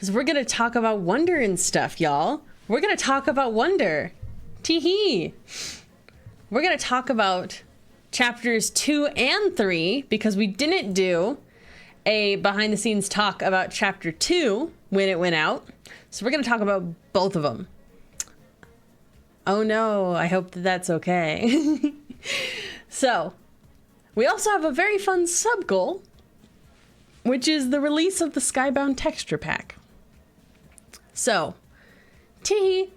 because we're going to talk about wonder and stuff, y'all. We're going to talk about wonder. Tee-hee. We're going to talk about chapters 2 and 3 because we didn't do a behind the scenes talk about chapter 2 when it went out. So we're going to talk about both of them. Oh no, I hope that that's okay. So, we also have a very fun sub-goal, which is the release of the Skybound texture pack. So, Tee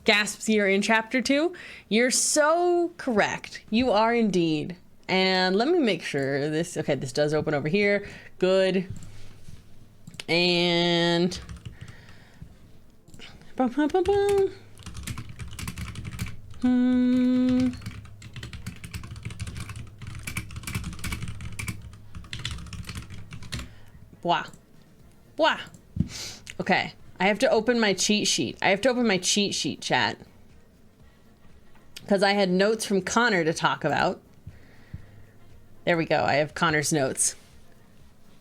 gasps, you're in chapter 2. You're so correct. You are indeed. And let me make sure this, okay, this does open over here. Good. And bum, bum, bum, bum. Blah. Blah. Okay. I have to open my cheat sheet. Chat. Because I had notes from Connor to talk about. There we go. I have Connor's notes.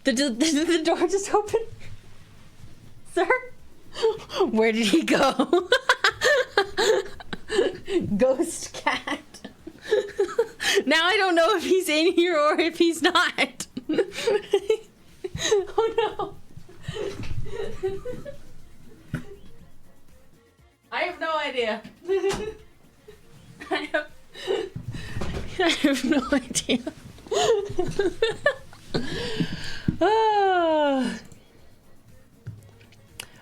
The door just opened? Sir? Where did he go? Ghost cat. Now I don't know if he's in here or if he's not. Oh no. I have no idea. I have no idea.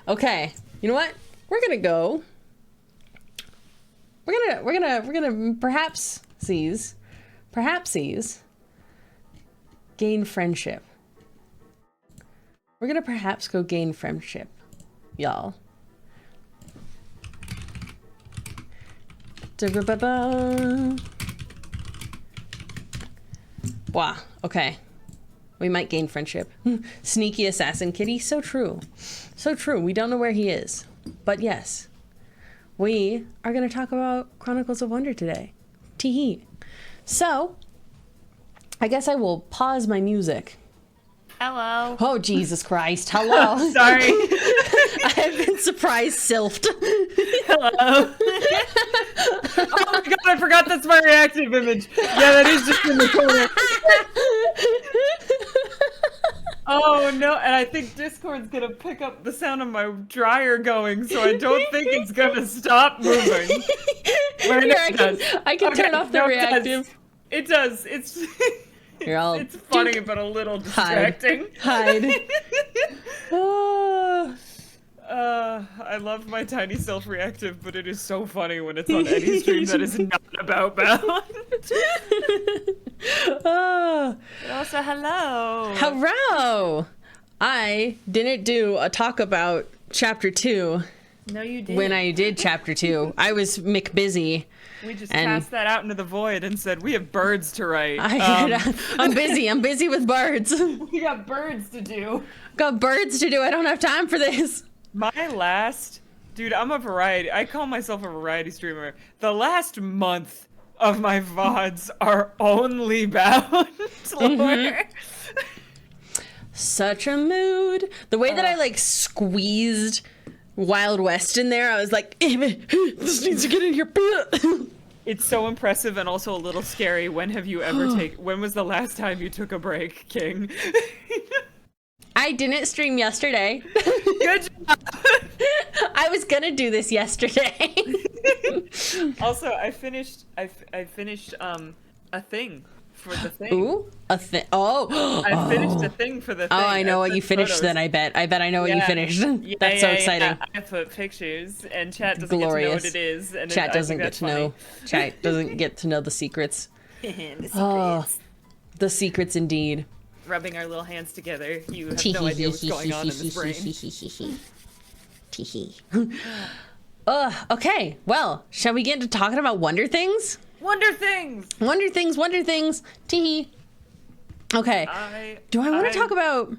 Okay, you know what? We're gonna go. We're gonna perhaps gain friendship. We're gonna perhaps go gain friendship, y'all. Wow, okay. We might gain friendship. Sneaky assassin kitty, so true. So true, we don't know where he is. But yes, we are gonna talk about Chronicles of Wonder today. Tee-hee. So, I guess I will pause my music. Hello. Oh, Jesus Christ. Hello. Sorry. I have been surprise sylphed. Hello. Oh my god, I forgot that's my reactive image. Yeah, that is just in the corner. Oh no, and I think Discord's gonna pick up the sound of my dryer going, so I don't think it's gonna stop moving. I can turn off the reactive. It does. It's funny, but a little distracting. Hide. I love my tiny self-reactive, but it is so funny when it's on any stream that is not about bound. But also, hello. Hello. I didn't do a talk about chapter 2. No, you didn't. When I did chapter 2, I was McBusy. We just cast that out into the void and said, we have birds to write. I'm busy. I'm busy with birds. We got birds to do. Got birds to do. I don't have time for this. Dude, I call myself a variety streamer. The last month of my VODs are only bound lore. Such a mood. The way that I like squeezed Wild West in there, I was like, this needs to get in here. It's so impressive and also a little scary. When was the last time you took a break, King? I didn't stream yesterday. Good job. I was gonna do this yesterday. Also, I finished a thing for the thing. Ooh, a thing. Oh, I finished a thing for the thing. Oh, I know what you finished. Photos. Then I bet I know what you finished. Yeah, That's so exciting. I put pictures, and chat doesn't Glorious. get to know what it is. And Chat doesn't get to know. Chat doesn't get to know the secrets. The secrets. Oh, the secrets indeed. Rubbing our little hands together. You have no idea what's going on in this brain. Okay. Well, shall we get into talking about wonder things? Wonder things! Wonder things. Tee. Okay. Do I want to talk about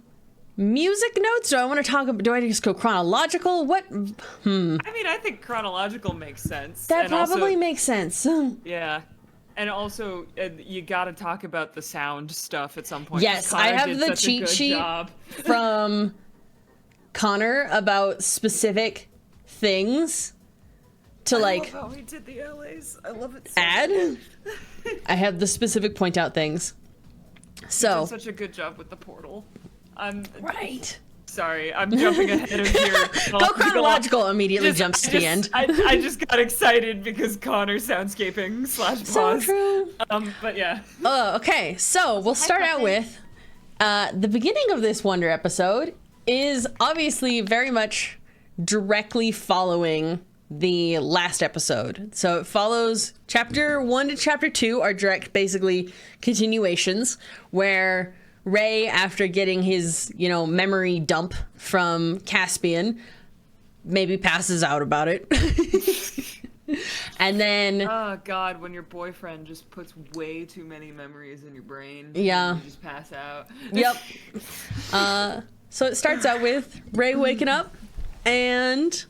music notes? Do I just go chronological? What? I mean, I think chronological makes sense. That probably makes sense. Yeah. And also, you gotta talk about the sound stuff at some point. Yes, I have the cheat sheet from Connor about specific things to I love how he did the Allays. I love it so add. much. I have the specific point out things. So Did such a good job with the portal. right. Sorry, I'm jumping ahead of your Go chronological immediately jumps to the end. I just got excited because Connor soundscaping / So pause. true. But yeah. Okay, so we'll start out with the beginning of this Wonder episode is obviously very much directly following the last episode. So it follows chapter 1 to chapter 2 are direct, basically continuations, where Ray, after getting his, memory dump from Caspian, maybe passes out about it. And then... Oh, God, when your boyfriend just puts way too many memories in your brain. Yeah. And you just pass out. Yep. So it starts out with Ray waking up, and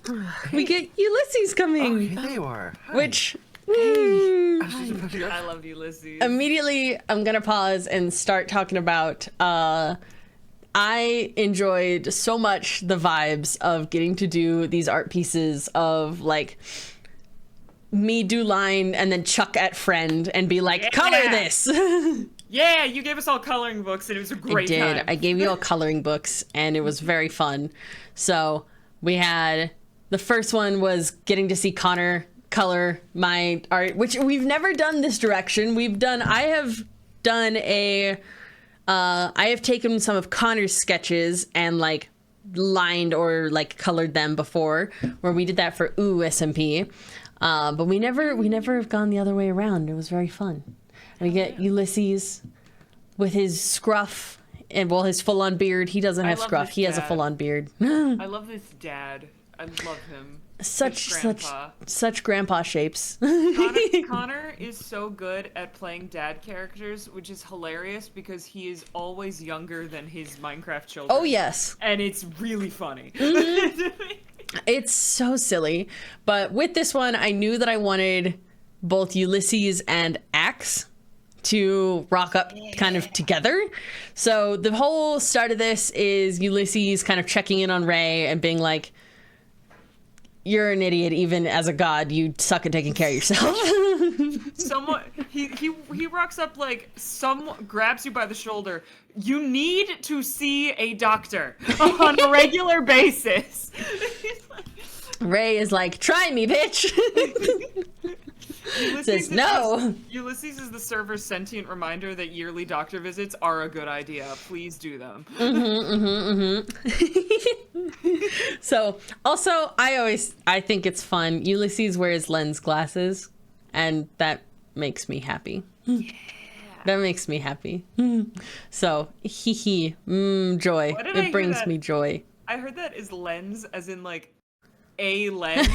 we get Ulysses coming. There you are. Hi. Which... I love Ulysses. Immediately, I'm gonna pause and start talking about. I enjoyed so much the vibes of getting to do these art pieces of like me do line and then chuck at friend and be like, color this. Yeah, you gave us all coloring books and it was a great time. I gave you all coloring books and it was very fun. So we had the first one was getting to see Connor color my art, which we've never done this direction. I have taken some of Connor's sketches and like lined or like colored them before, where we did that for SMP. But we never have gone the other way around. It was very fun. We get Ulysses with his scruff and his full-on beard. He doesn't have scruff. He has a full-on beard. I love this dad. I love him. Such grandpa shapes. Connor is so good at playing dad characters, which is hilarious because he is always younger than his Minecraft children. Oh yes. And it's really funny. It's so silly. But with this one, I knew that I wanted both Ulysses and Axe to rock up kind of together. So the whole start of this is Ulysses kind of checking in on Ray and being like, you're an idiot, even as a god, you suck at taking care of yourself. He rocks up like grabs you by the shoulder. You need to see a doctor on a regular basis. Ray is like, try me, bitch. Says no. Ulysses is the server's sentient reminder that yearly doctor visits are a good idea. Please do them. So, also, I think it's fun. Ulysses wears lens glasses, and that makes me happy. Yeah. That makes me happy. So, joy. It brings me joy. I heard that is lens, as in like a lens.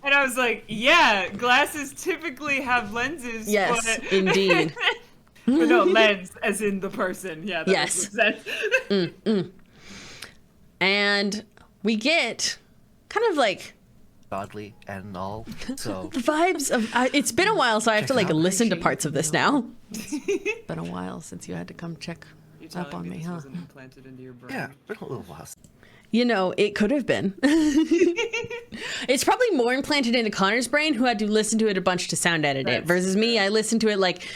And I was like, yeah, glasses typically have lenses. Yes, but... indeed. But no, lens, as in the person. Yeah, that yes. makes sense. And we get kind of like Godly and all. So vibes of it's been a while, so I have to like listen to parts of this now. It's been a while since you had to come check up on me, this huh? wasn't implanted into your brain. yeah, been a little while. It could have been. It's probably more implanted into Connor's brain, who had to listen to it a bunch to sound edit it, versus me. I listened to it like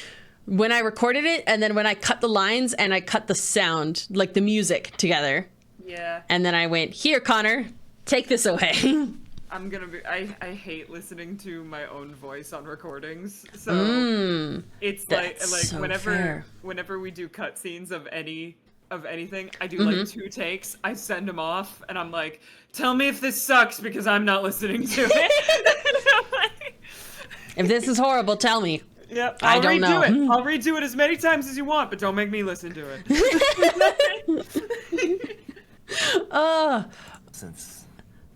when I recorded it, and then when I cut the lines and I cut the sound, like the music together. Yeah. And then I went, here, Connor, take this away. I hate listening to my own voice on recordings. So it's like so fair. whenever we do cutscenes of anything, I do like 2 takes. I send them off, and I'm like, "Tell me if this sucks because I'm not listening to it." If this is horrible, tell me. Yep, I don't know. I'll redo it as many times as you want, but don't make me listen to it.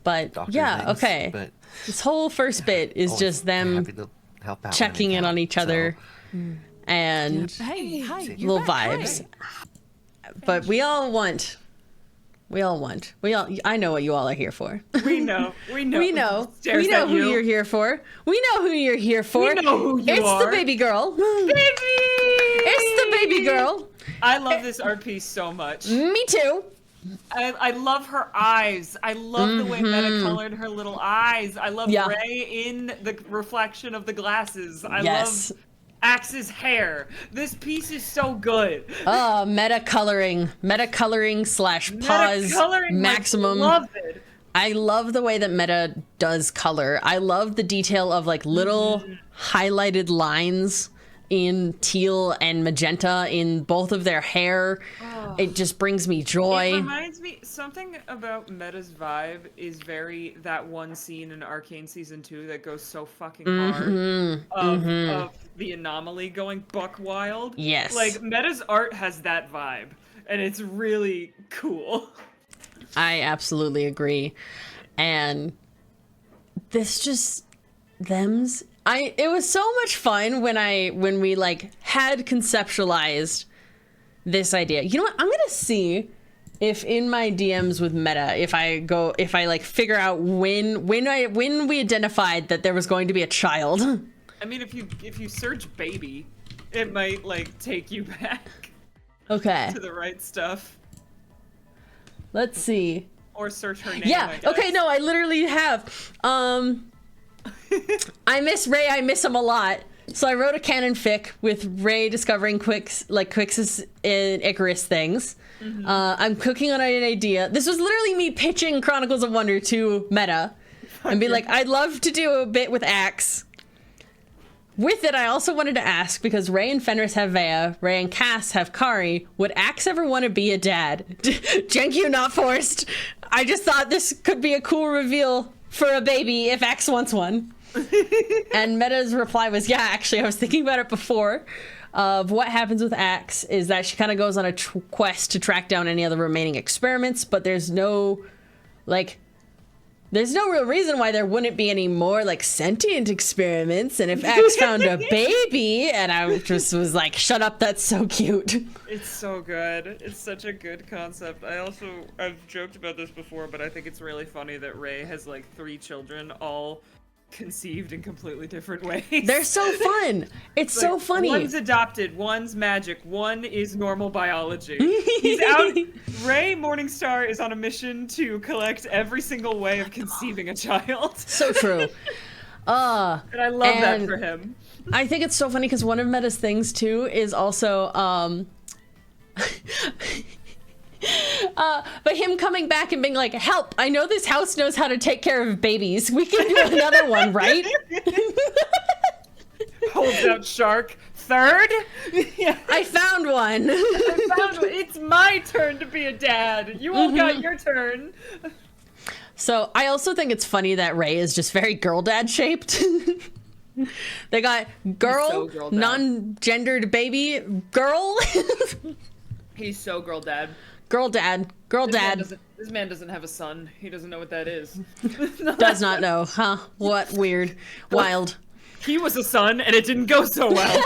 But Dr. yeah, things, okay. But this whole first bit is just them happy to help out checking in on each other and Hi, little vibes. But we all want. I know what you all are here for. We know. We know who you're here for. We know who you're here for. We know who you are. It's the baby girl. Baby! It's the baby girl. I love this art piece so much. Me too. I love her eyes. I love the way Meta colored her little eyes. I love Yeah. Ray in the reflection of the glasses. I Yes. love Axe's hair. This piece is so good. Meta coloring slash Meta pause coloring, maximum. love it. I love the way that Meta does color. I love the detail of like little highlighted lines in teal and magenta in both of their hair. It just brings me joy. It reminds me, something about Meta's vibe is very that one scene in Arcane Season 2 that goes so fucking hard of the anomaly going buck wild. Yes. Like, Meta's art has that vibe, and it's really cool. I absolutely agree. And this just it was so much fun when we like had conceptualized this idea. You know what? I'm gonna see if in my DMs with Meta, if I like figure out when we identified that there was going to be a child. I mean, if you search baby, it might like take you back Okay. to the right stuff. Let's see. Or search her name. Yeah. I guess. Okay. No, I literally have. I miss Ray. I miss him a lot. So I wrote a canon fic with Ray discovering Quix's and Icarus things. I'm cooking on an idea. This was literally me pitching Chronicles of Wonder to Meta, and be like, I'd love to do a bit with Axe. With it, I also wanted to ask, because Ray and Fenris have Vea, Ray and Cass have Kari, would Axe ever want to be a dad? Jank, not forced. I just thought this could be a cool reveal for a baby if Axe wants one. And Meta's reply was, yeah, actually, I was thinking about it before. Of what happens with Axe is that she kind of goes on a quest to track down any of the remaining experiments, but there's no real reason why there wouldn't be any more like sentient experiments. And if Axe found a baby, and I just was like, shut up, that's so cute. It's so good. It's such a good concept. I've joked about this before, but I think it's really funny that Ray has like 3 children, all conceived in completely different ways. They're so fun. It's Like, so funny. One's adopted, one's magic, one is normal biology. He's out. Ray Morningstar is on a mission to collect every single way of conceiving a child. So true. And I love that for him. I think it's so funny because one of Meta's things too is also but him coming back and being like, help, I know this house knows how to take care of babies. We can do another one, right? Holds out shark. 3rd? Yeah. I found one. It's my turn to be a dad. You all got your turn. So I also think it's funny that Ray is just very girl dad shaped. They got girl, so girl dad. non-gendered baby, girl. He's so girl dad. Girl dad. This man doesn't have a son. He doesn't know what that is. Does not know, huh? What weird. Wild. He was a son, and it didn't go so well.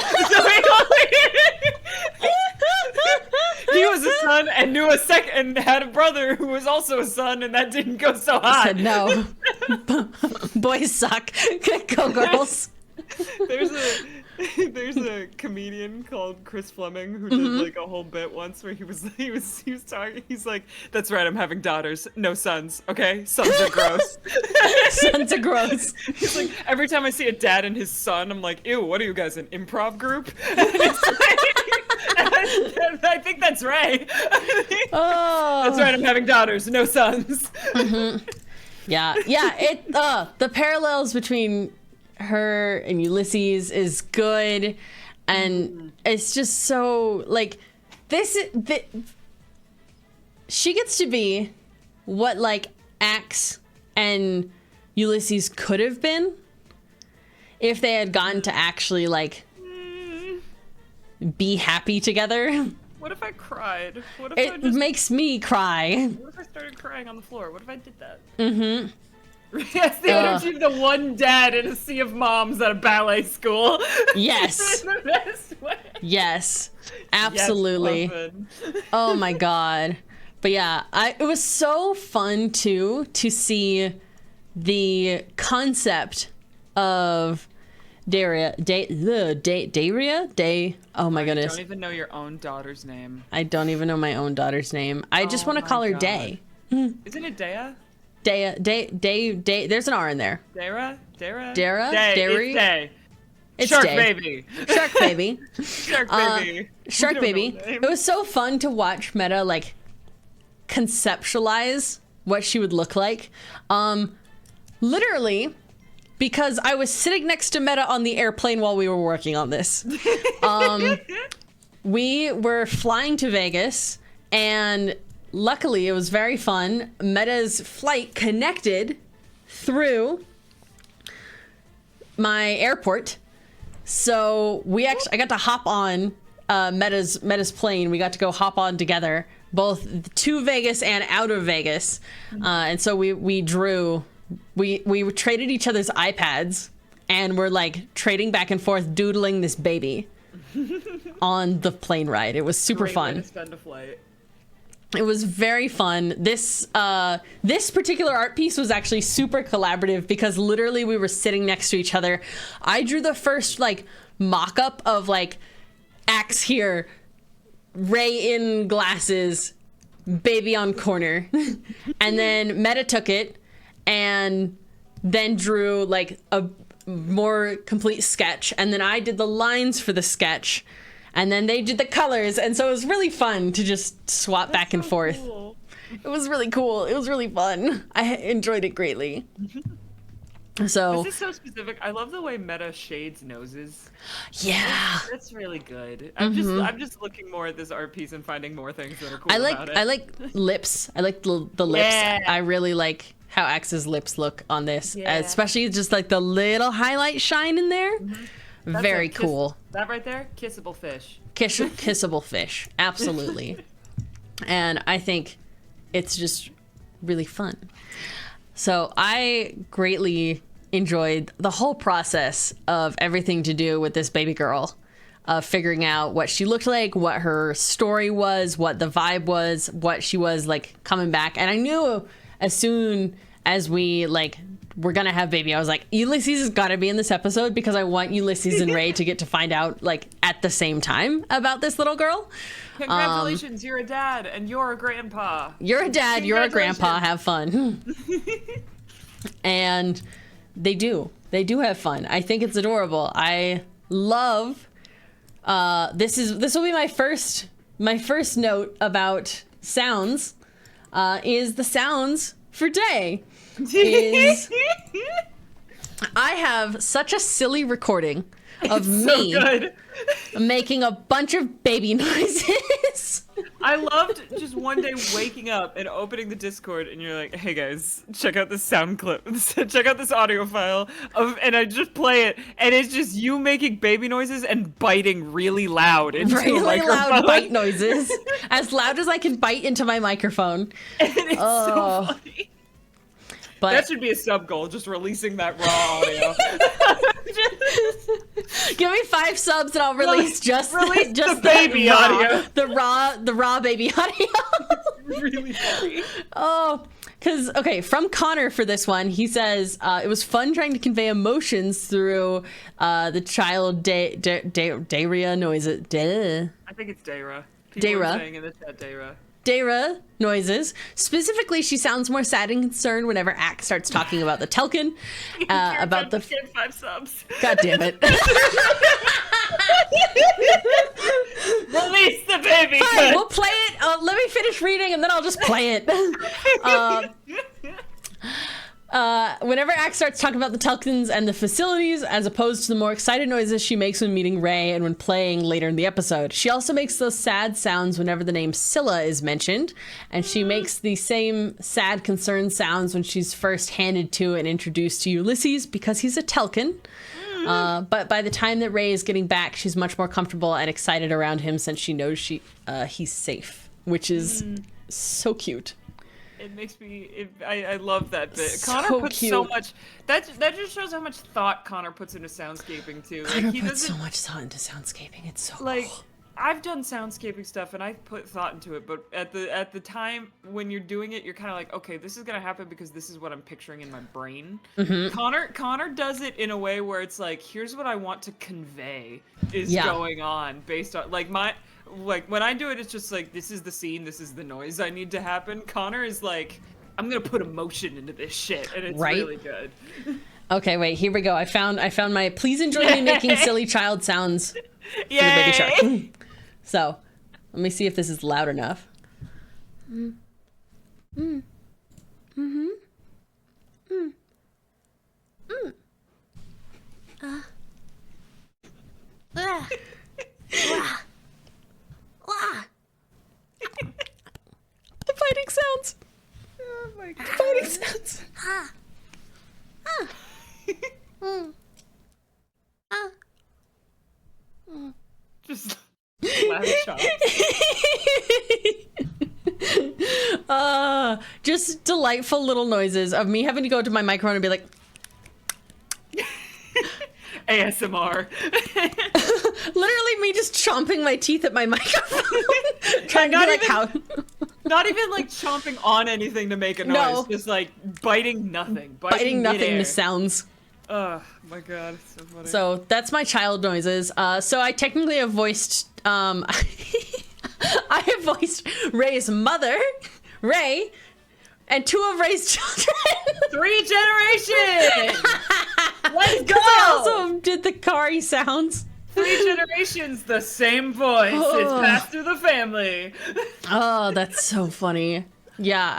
He was a son and knew and had a brother who was also a son, and that didn't go so hot. Said no. Boys suck. Go girls. There's a comedian called Chris Fleming who did like a whole bit once where he was talking. He's like, "That's right, I'm having daughters, no sons. Okay, sons are gross. Sons are gross." He's like, every time I see a dad and his son, I'm like, ew, what are you guys, an improv group? And I think that's right. Oh. That's right, I'm having daughters, no sons. Yeah. The parallels between her and Ulysses is good, and it's just so like she gets to be what like Axe and Ulysses could have been if they had gotten to actually like be happy together. What if I cried? What if It makes me cry. What if I started crying on the floor? What if I did that? Yes, the energy of the one dad in a sea of moms at a ballet school. Yes. In the best way. Yes, absolutely. Yes, Oh my god. But yeah, it was so fun too to see the concept of Oh my goodness. I don't even know your own daughter's name. I don't even know my own daughter's name. I just want to my call her God. Day. Isn't it Dea? Day. There's an R in there. Dara? Dara? Day. Dairy? It's Day. It's Shark Day. Baby. Shark Baby. Shark Baby. Shark I don't Baby. know the name. It was so fun to watch Meta like conceptualize what she would look like. Literally, because I was sitting next to Meta on the airplane while we were working on this. We were flying to Vegas, and luckily it was very fun. Meta's flight connected through my airport. So I got to hop on Meta's plane. We got to go hop on together, both to Vegas and out of Vegas. And so we traded each other's iPads, and we're like trading back and forth, doodling this baby on the plane ride. It was super Great fun. way to spend a flight. It was very fun. This particular art piece was actually super collaborative because literally we were sitting next to each other. I drew the first like mock-up of like axe here, Ray in glasses, baby on corner. And then Meta took it and then drew like a more complete sketch. And then I did the lines for the sketch. And then they did the colors, and so it was really fun to just swap back and forth. Cool. It was really cool. It was really fun. I enjoyed it greatly. So This is so specific. I love the way Meta shades noses. yeah, That's really good. I'm just looking more at this art piece and finding more things that are cool I about it. like lips. I like the lips. Yeah. I really like how Axe's lips look on this, Yeah. especially just like the little highlight shine in there. That's Very a kiss- cool. That right there, kissable fish. Kissable fish, absolutely. And I think it's just really fun. So I greatly enjoyed the whole process of everything to do with this baby girl, of figuring out what she looked like, what her story was, what the vibe was, what she was like coming back. And I knew as soon as we're gonna have baby, I was like, Ulysses has got to be in this episode because I want Ulysses and Ray to get to find out like at the same time about this little girl. Congratulations, you're a dad and you're a grandpa. You're a dad, you're a grandpa, have fun. And they do have fun. I think it's adorable. I love this will be my first note about sounds is the sounds for Day. Is I have such a silly recording of me Good. making a bunch of baby noises. I loved just one day waking up and opening the Discord and you're like, hey guys, check out this sound clip. Check out this audio file. And I just play it and it's just you making baby noises and biting really loud into a Really microphone. loud bite noises. As loud as I can bite into my microphone. And it's Oh. so funny. But That should be a sub goal, just releasing that raw audio. give me 5 subs and I'll release just release just the baby raw, audio. The raw baby audio. Really funny. Oh, because, okay, from Connor for this one, he says, it was fun trying to convey emotions through the child Daria noises. I think it's Dara. People Dara. are saying in the chat Dara. Dara noises. Specifically, she sounds more sad and concerned whenever Axe starts talking about the Telkin, about the... Get 5 subs. God damn it. Release the baby. Fine, we'll play it. Let me finish reading and then I'll just play it. Whenever Axe starts talking about the Telkins and the facilities, as opposed to the more excited noises she makes when meeting Ray and when playing later in the episode. She also makes those sad sounds whenever the name Scylla is mentioned, and she makes the same sad, concerned sounds when she's first handed to and introduced to Ulysses because he's a Telkin. But by the time that Ray is getting back, she's much more comfortable and excited around him since she knows he's safe, which is so cute. It makes me. I love that bit. So Connor puts so cute. much. That just shows how much thought Connor puts into soundscaping too. Connor he puts so doesn't much thought into soundscaping. It's so like. cool. I've done soundscaping stuff and I put thought into it, but at the time when you're doing it, you're kind of like, okay, this is gonna happen because this is what I'm picturing in my brain. Connor does it in a way where it's like, here's what I want to convey is going on based on like when I do it, it's just like, this is the scene, this is the noise I need to happen. Connor is like, I'm gonna put emotion into this shit, and it's really good. Okay, wait, here we go. I found my please enjoy me making silly child sounds for the baby shark. So, let me see if this is loud enough. The fighting sounds. Oh my god. The fighting sounds. Just loud shots. Just delightful little noises of me having to go to my microphone and be like ASMR. literally me just chomping my teeth at my microphone. Trying to be like how Not even like chomping on anything to make a noise. No. Just like biting nothing. biting nothing midair. to sounds. Oh my god, it's so funny. So that's my child noises. So I technically have voiced I have voiced Ray's mother, Ray, and 2 of Ray's children. 3 generations! Let's go! I also did the Kari sounds. 3 generations, the same voice. It's passed through the family. Oh, that's so funny. Yeah,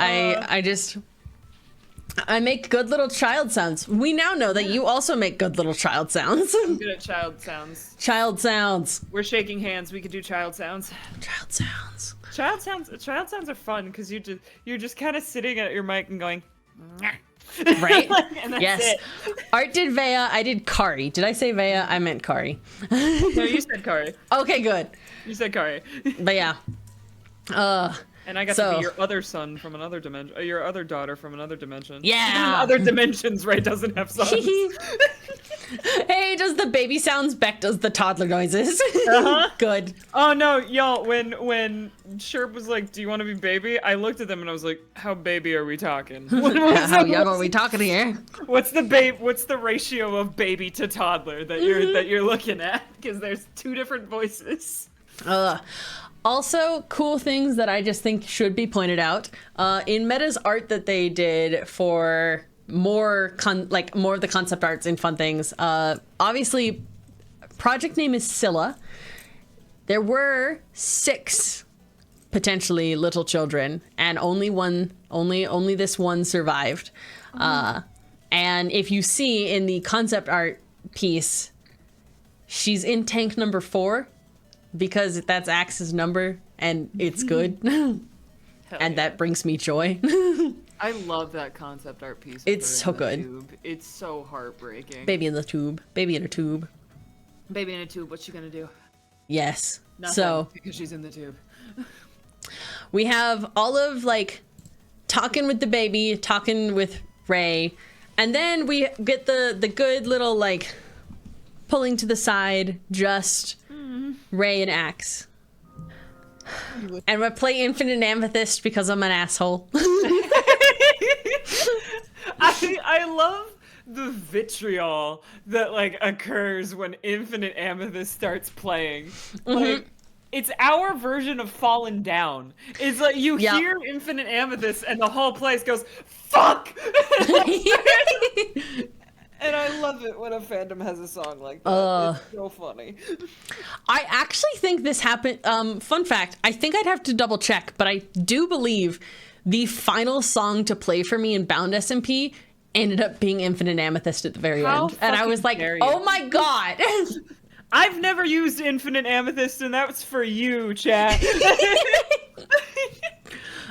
I make good little child sounds. We now know that you also make good little child sounds. I'm good at child sounds. Child sounds. We're shaking hands. We could do child sounds. Child sounds. Child sounds are fun because you're just kind of sitting at your mic and going, Right? and that's yes. it. Art did Vea. I did Kari. Did I say Vea? I meant Kari. No, you said Kari. Okay, good. You said Kari. But yeah. And I got to be your other son from another dimension, your other daughter from another dimension. Yeah. Even other dimensions, Ray doesn't have sons. Hey, does the baby sounds, Beck does the toddler noises. Good. Oh no, y'all, when Sherp was like, do you want to be baby? I looked at them and I was like, how baby are we talking? How young are we talking here? What's the ratio of baby to toddler that you're looking at? Because there's 2 different voices. Also, cool things that I just think should be pointed out. In Meta's art that they did for more of the concept arts and fun things, obviously, project name is Scylla. There were 6 potentially little children, and only this one survived. And if you see in the concept art piece, she's in tank number 4. Because that's Axe's number, and it's good. And that brings me joy. I love that concept art piece. It's so good. Tube. It's so heartbreaking. Baby in the tube. Baby in a tube. Baby in a tube, what's she gonna do? Yes. Nothing, So because she's in the tube. we have all of talking with the baby, talking with Ray, and then we get the good little pulling to the side, just Ray and Axe. And we play Infinite Amethyst because I'm an asshole. I love the vitriol that occurs when Infinite Amethyst starts playing. It's our version of Fallen Down. It's like you hear Infinite Amethyst and the whole place goes, fuck! And I love it when a fandom has a song like that. It's so funny. I actually think this happened. Fun fact, I think I'd have to double check, but I do believe the final song to play for me in Bound SMP ended up being Infinite Amethyst at the very end. And I was like, oh my god. I've never used Infinite Amethyst, and that's for you, chat.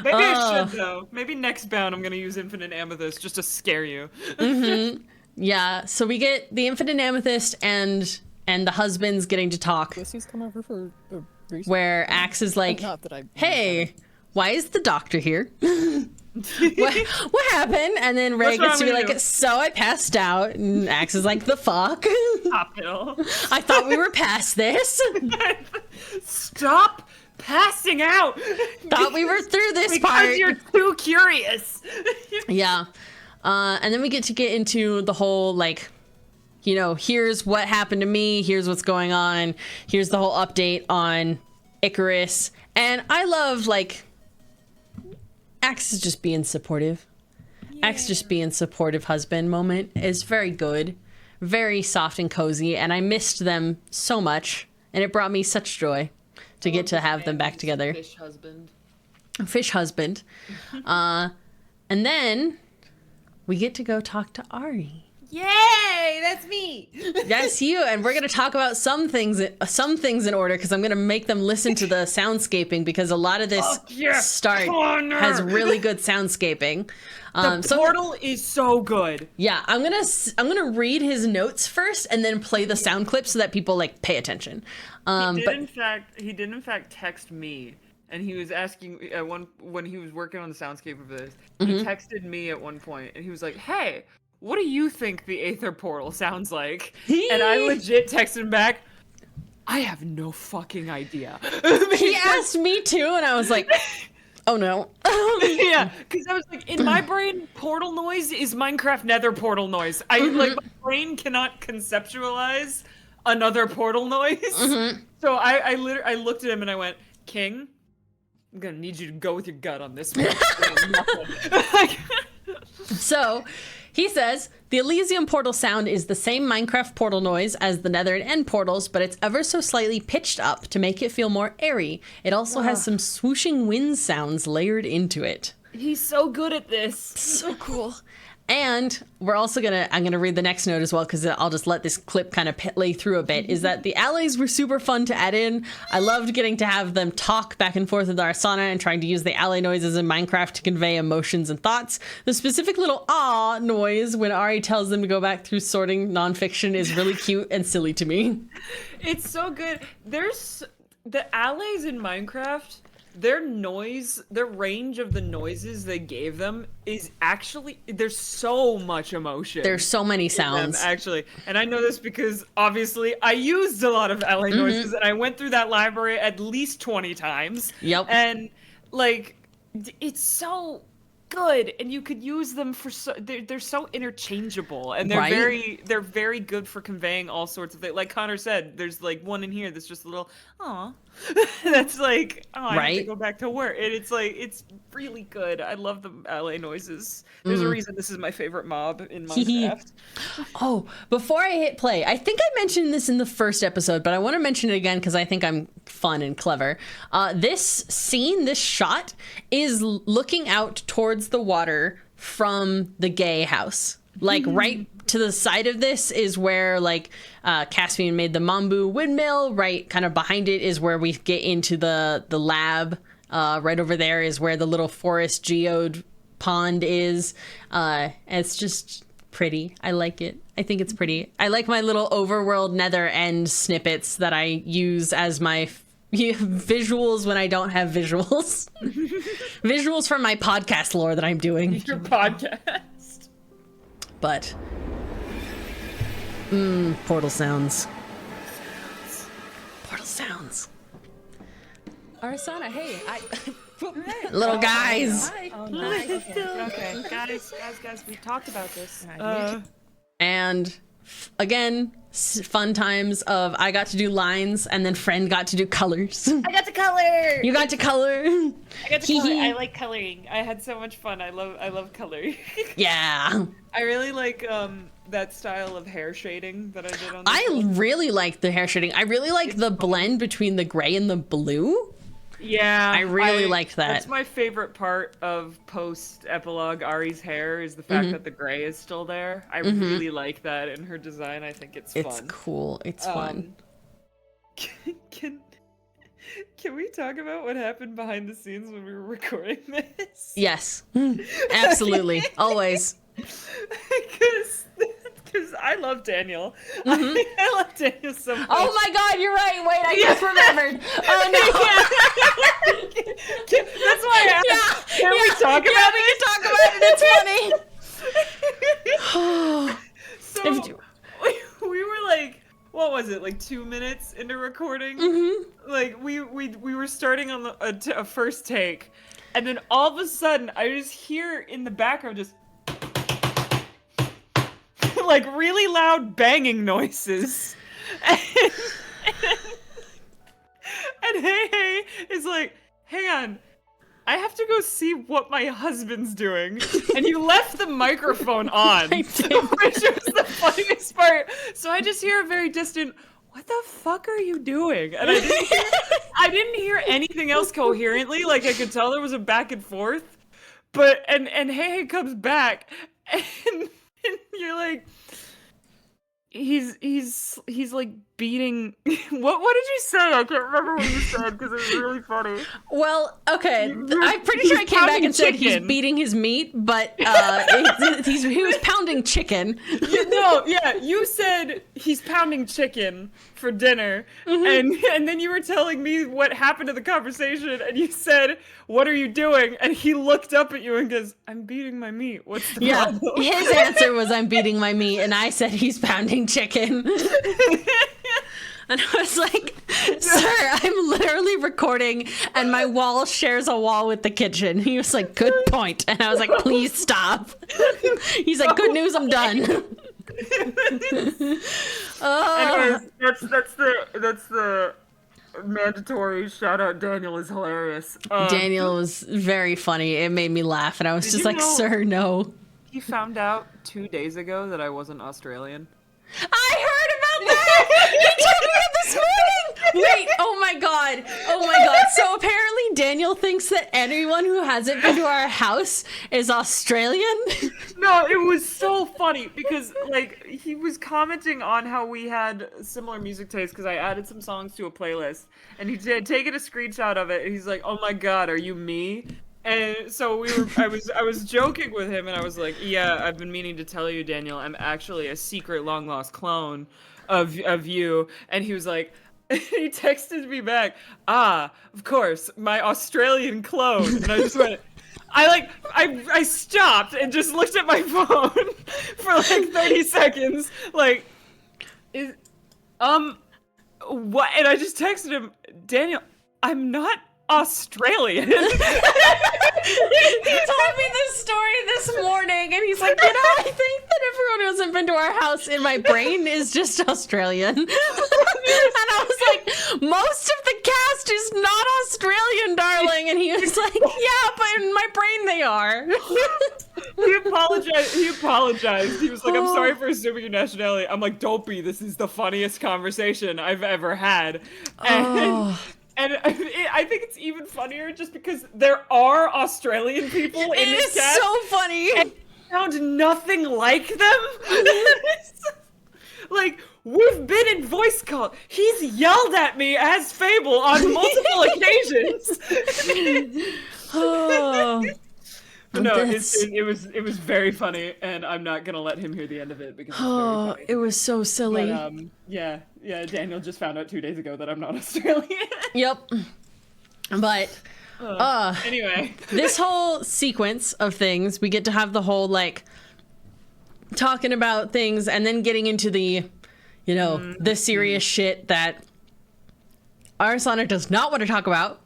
Maybe I should, though. Maybe next Bound I'm going to use Infinite Amethyst just to scare you. Yeah, so we get the Infinite Amethyst and the husbands getting to talk. He's come over for a reason. Where Axe is like, Not that I hey, why is the doctor here? what happened? And then Ray gets to be like, so I passed out. And Axe is like, the fuck? Hospital. I thought we were past this. Stop passing out. Thought we were through this because part. You're too curious. Yeah. And then we get into the whole, like, you know, here's what happened to me. Here's what's going on. Here's the whole update on Icarus. And I love, like, Axe is just being supportive. Yeah. Axe just being supportive husband moment is very good. Very soft and cozy. And I missed them so much. And it brought me such joy to get to have them back together. Fish husband. Fish husband. And then we get to go talk to Ari. Yay! That's me. That's you, and we're gonna talk about some things in order because I'm gonna make them listen to the soundscaping because a lot of this start has really good soundscaping. The portal is so good. Yeah, I'm gonna read his notes first and then play the sound clips so that people like pay attention. He did in fact text me. And he was asking when he was working on the soundscape of this. He texted me at one point, and he was like, "Hey, what do you think the Aether portal sounds like?" And I legit texted him back, "I have no fucking idea." He asked me too, and I was like, "Oh no." Yeah, because I was like, in my brain, portal noise is Minecraft Nether portal noise. My brain cannot conceptualize another portal noise. So I looked at him and I went, "King, I'm gonna need you to go with your gut on this one." So, he says, the Elysium portal sound is the same Minecraft portal noise as the Nether and End portals, but it's ever so slightly pitched up to make it feel more airy. It also has some swooshing wind sounds layered into it. He's so good at this. So cool. And we're also I'm gonna read the next note as well because I'll just let this clip kind of lay through a bit, is that the Allays were super fun to add in. I loved getting to have them talk back and forth with Arsana and trying to use the Allay noises in Minecraft to convey emotions and thoughts. The specific little ah noise when Ari tells them to go back through sorting nonfiction is really cute and silly to me. It's so good. There's the Allays in Minecraft. Their range of the noises they gave them is actually, there's so much emotion. There's so many sounds. Actually. And I know this because obviously I used a lot of Allay noises and I went through that library at least 20 times. Yep. And like, it's so good, and you could use them for they're so interchangeable, and they're very good for conveying all sorts of things. Like Connor said, there's like one in here that's just a little aw. That's like, oh, I have to go back to work. And it's like, it's really good. I love the Allay noises. There's a reason this is my favorite mob in Minecraft. Oh, before I hit play, I think I mentioned this in the first episode, but I want to mention it again because I think I'm fun and clever. This scene, this shot, is looking out towards the water from the gay house. Like right to the side of this is where like Caspian made the Mambu windmill. Right, kind of behind it is where we get into the lab. Right over there is where the little forest geode pond is. It's just pretty. I like it. I think it's pretty. I like my little overworld Nether End snippets that I use as my visuals when I don't have visuals. Visuals from my podcast lore that I'm doing. Your podcast. But portal sounds. Portal sounds. Arsana, hey, little guys. Hi. Oh, nice. Okay. Guys, we talked about this. And again, fun times of I got to do lines and then friend got to do colors. I got to color. You got to color. I got to color. I like coloring. I had so much fun. I love coloring. Yeah. I really like that style of hair shading that I did on this I one. really like the hair shading. I really like the blend between the gray and the blue. Yeah, I really liked that. That's my favorite part of post-epilogue Ari's hair is the fact that the gray is still there. I really like that in her design. I think it's fun. It's cool. It's fun. Can we talk about what happened behind the scenes when we were recording this? Yes. Absolutely. Always. Because I love Daniel. I love Daniel so much. Oh my god, you're right. Wait, I just remembered. Oh no. That's why I asked. Can we talk yeah, about we it? can talk about it. It's funny. So we were like, what was it? Like 2 minutes into recording. Like we were starting on a first take, and then all of a sudden I just hear in the background just like really loud banging noises, and Hey is like, hang on, I have to go see what my husband's doing. And you left the microphone on, which was the funniest part. So I just hear a very distant, what the fuck are you doing? And I didn't hear anything else coherently. Like I could tell there was a back and forth. But and Hey comes back and you're like, he's like beating what did you say? I can't remember what you said because it was really funny. Well, okay, I'm pretty sure I came back and said he's beating his meat, but he was pounding chicken. You said he's pounding chicken for dinner, and then you were telling me what happened to the conversation, and you said, what are you doing? And he looked up at you and goes, I'm beating my meat. What's the problem? His answer was, I'm beating my meat, and I said he's pounding chicken. And I was like, sir, I'm literally recording and my wall shares a wall with the kitchen. He was like, good point. And I was like, please stop. He's like, good news, I'm done. Anyways, that's the mandatory shout out. Daniel is hilarious. Daniel was very funny. It made me laugh. And I was just like, know sir, no. He found out 2 days ago that I wasn't Australian. I heard about that! He told me that this morning! Wait, oh my god. So apparently Daniel thinks that anyone who hasn't been to our house is Australian? No, it was so funny because, like, he was commenting on how we had similar music tastes because I added some songs to a playlist, and he had taken a screenshot of it, and he's like, oh my god, are you me? And so I was joking with him, and I was like, yeah, I've been meaning to tell you, Daniel, I'm actually a secret long lost clone of you. And he was like, he texted me back, of course, my Australian clone. And I just went, I stopped and just looked at my phone for like 30 seconds, like, what? And I just texted him, Daniel, I'm not Australian. He told me this story this morning, and he's like, I think that everyone who hasn't been to our house in my brain is just Australian. And I was like, most of the cast is not Australian, darling. And he was like, yeah, but in my brain they are. He apologized. He was like, I'm sorry for assuming your nationality. I'm like, don't be. This is the funniest conversation I've ever had. And I think it's even funnier just because there are Australian people in this cast. It is so funny. And sound nothing like them. Like, we've been in voice call. He's yelled at me as Fable on multiple occasions. No, it was very funny, and I'm not gonna let him hear the end of it because it's very funny. It was so silly. But, yeah, Daniel just found out 2 days ago that I'm not Australian. Yep. But anyway, this whole sequence of things, we get to have the whole like talking about things and then getting into the, the serious shit that Arsana does not want to talk about.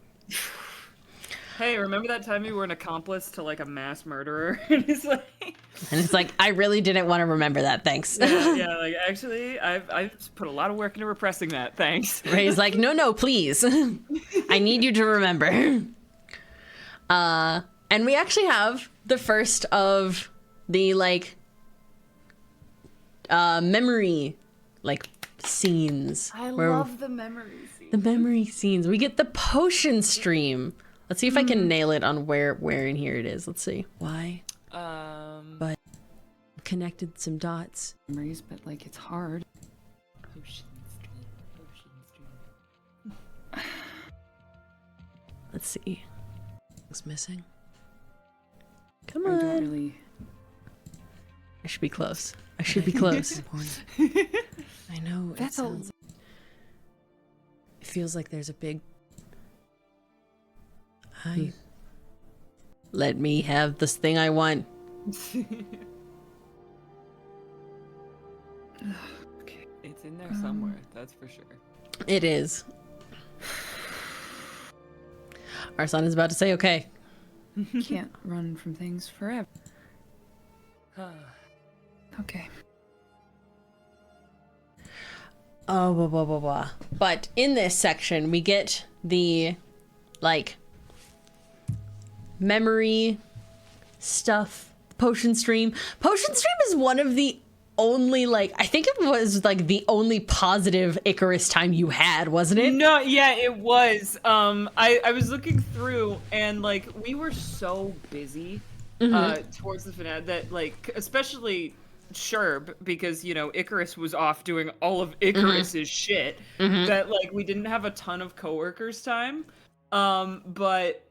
Hey, remember that time you were an accomplice to like a mass murderer? And it's like, I really didn't want to remember that. Thanks. Yeah, like actually, I've put a lot of work into repressing that. Thanks. Ray's like, no, please. I need you to remember. And we actually have the first of the like memory like scenes. I love the memory scenes. The memory scenes. We get the potion stream. Let's see if I can nail it on where in here it is. Let's see. Why? But connected some dots. Memories, but like it's hard. Potion stream. Let's see. What's missing? Come I on. don't really I should be close. I should be close. I know. That's it feels like there's a big... Let me have this thing I want. Okay. It's in there somewhere, that's for sure. It is. Our son is about to say okay. Can't run from things forever. Okay. Oh, blah, blah, blah, blah. But in this section, we get the, like, memory stuff. Potion stream. Potion stream is one of the only, like, I think it was, like, the only positive Icarus time you had, wasn't it? No, yeah, it was. I was looking through, and, like, we were so busy towards the finale that, like, especially Sherb, because, you know, Icarus was off doing all of Icarus's shit, that, like, we didn't have a ton of coworkers time. But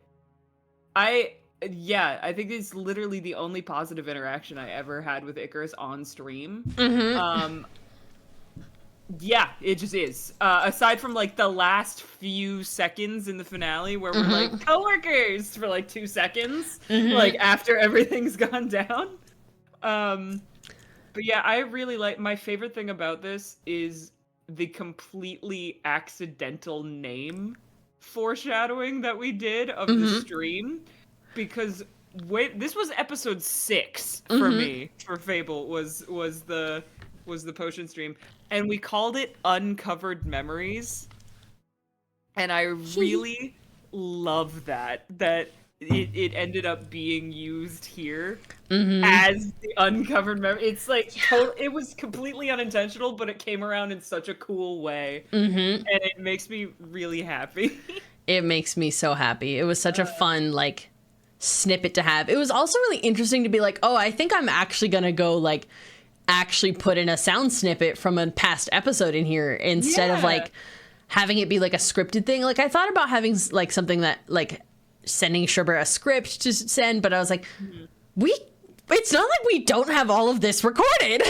I think it's literally the only positive interaction I ever had with Icarus on stream. Yeah, it just is. Aside from, like, the last few seconds in the finale where we're like, coworkers for, like, 2 seconds, like, after everything's gone down. But yeah, I really like, my favorite thing about this is the completely accidental name foreshadowing that we did of the stream. Because this was episode 6 for me, for Fable, was the potion stream. And we called it Uncovered Memories. And I really love that it ended up being used here as the uncovered memory. It's like it was completely unintentional, but it came around in such a cool way, and it makes me really happy. It makes me so happy. It was such a fun, like, snippet to have. It was also really interesting to be like, oh, I think I'm actually gonna go, like, actually put in a sound snippet from a past episode in here instead of, like, having it be like a scripted thing. Like, I thought about having, like, something that, like, sending Sherbert a script to send, but I was like, it's not like we don't have all of this recorded.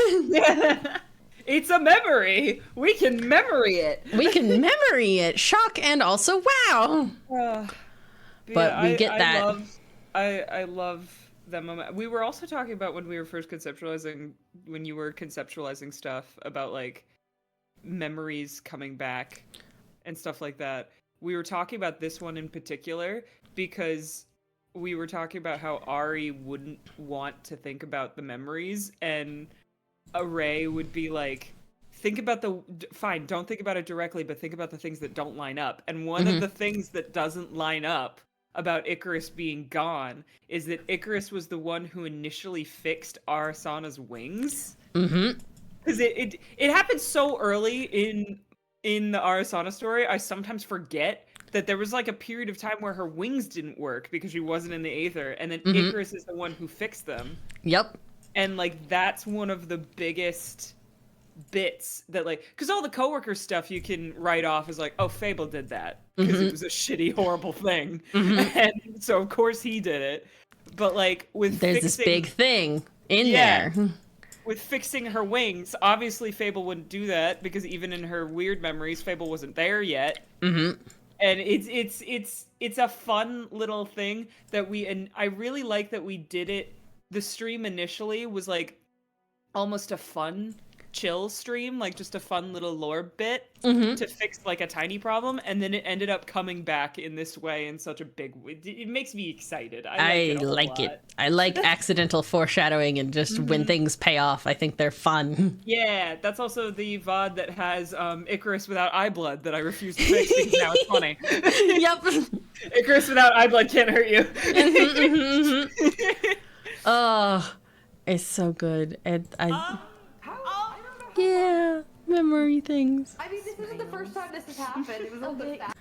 It's a memory. We can memory it. We can memory it. Shock and also wow. But we get that. I love that moment. We were also talking about when you were conceptualizing stuff about, like, memories coming back and stuff like that. We were talking about this one in particular because we were talking about how Ari wouldn't want to think about the memories, and Array would be like, don't think about it directly, but think about the things that don't line up. And one of the things that doesn't line up about Icarus being gone is that Icarus was the one who initially fixed Arasana's wings. Because it happened so early in the Arasana story, I sometimes forget that there was, like, a period of time where her wings didn't work because she wasn't in the Aether, and then Icarus is the one who fixed them. Yep. And, like, that's one of the biggest bits that, like, because all the coworker stuff you can write off as, like, oh, Fable did that because it was a shitty, horrible thing. And so, of course, he did it. But, like, there's this big thing in there. With fixing her wings, obviously Fable wouldn't do that because even in her weird memories, Fable wasn't there yet. And it's a fun little thing that and I really like that we did it. The stream initially was, like, almost a fun, chill stream, like just a fun little lore bit to fix, like, a tiny problem, and then it ended up coming back in this way in such a big way. It makes me excited. I like it. I like accidental foreshadowing and just when things pay off. I think they're fun. Yeah, that's also the VOD that has Icarus without eye blood that I refuse to fix because now it's funny. Yep. Icarus without eye blood can't hurt you. Oh, it's so good. And yeah, memory things. I mean, this isn't the first time this has happened. It was a little bit fast.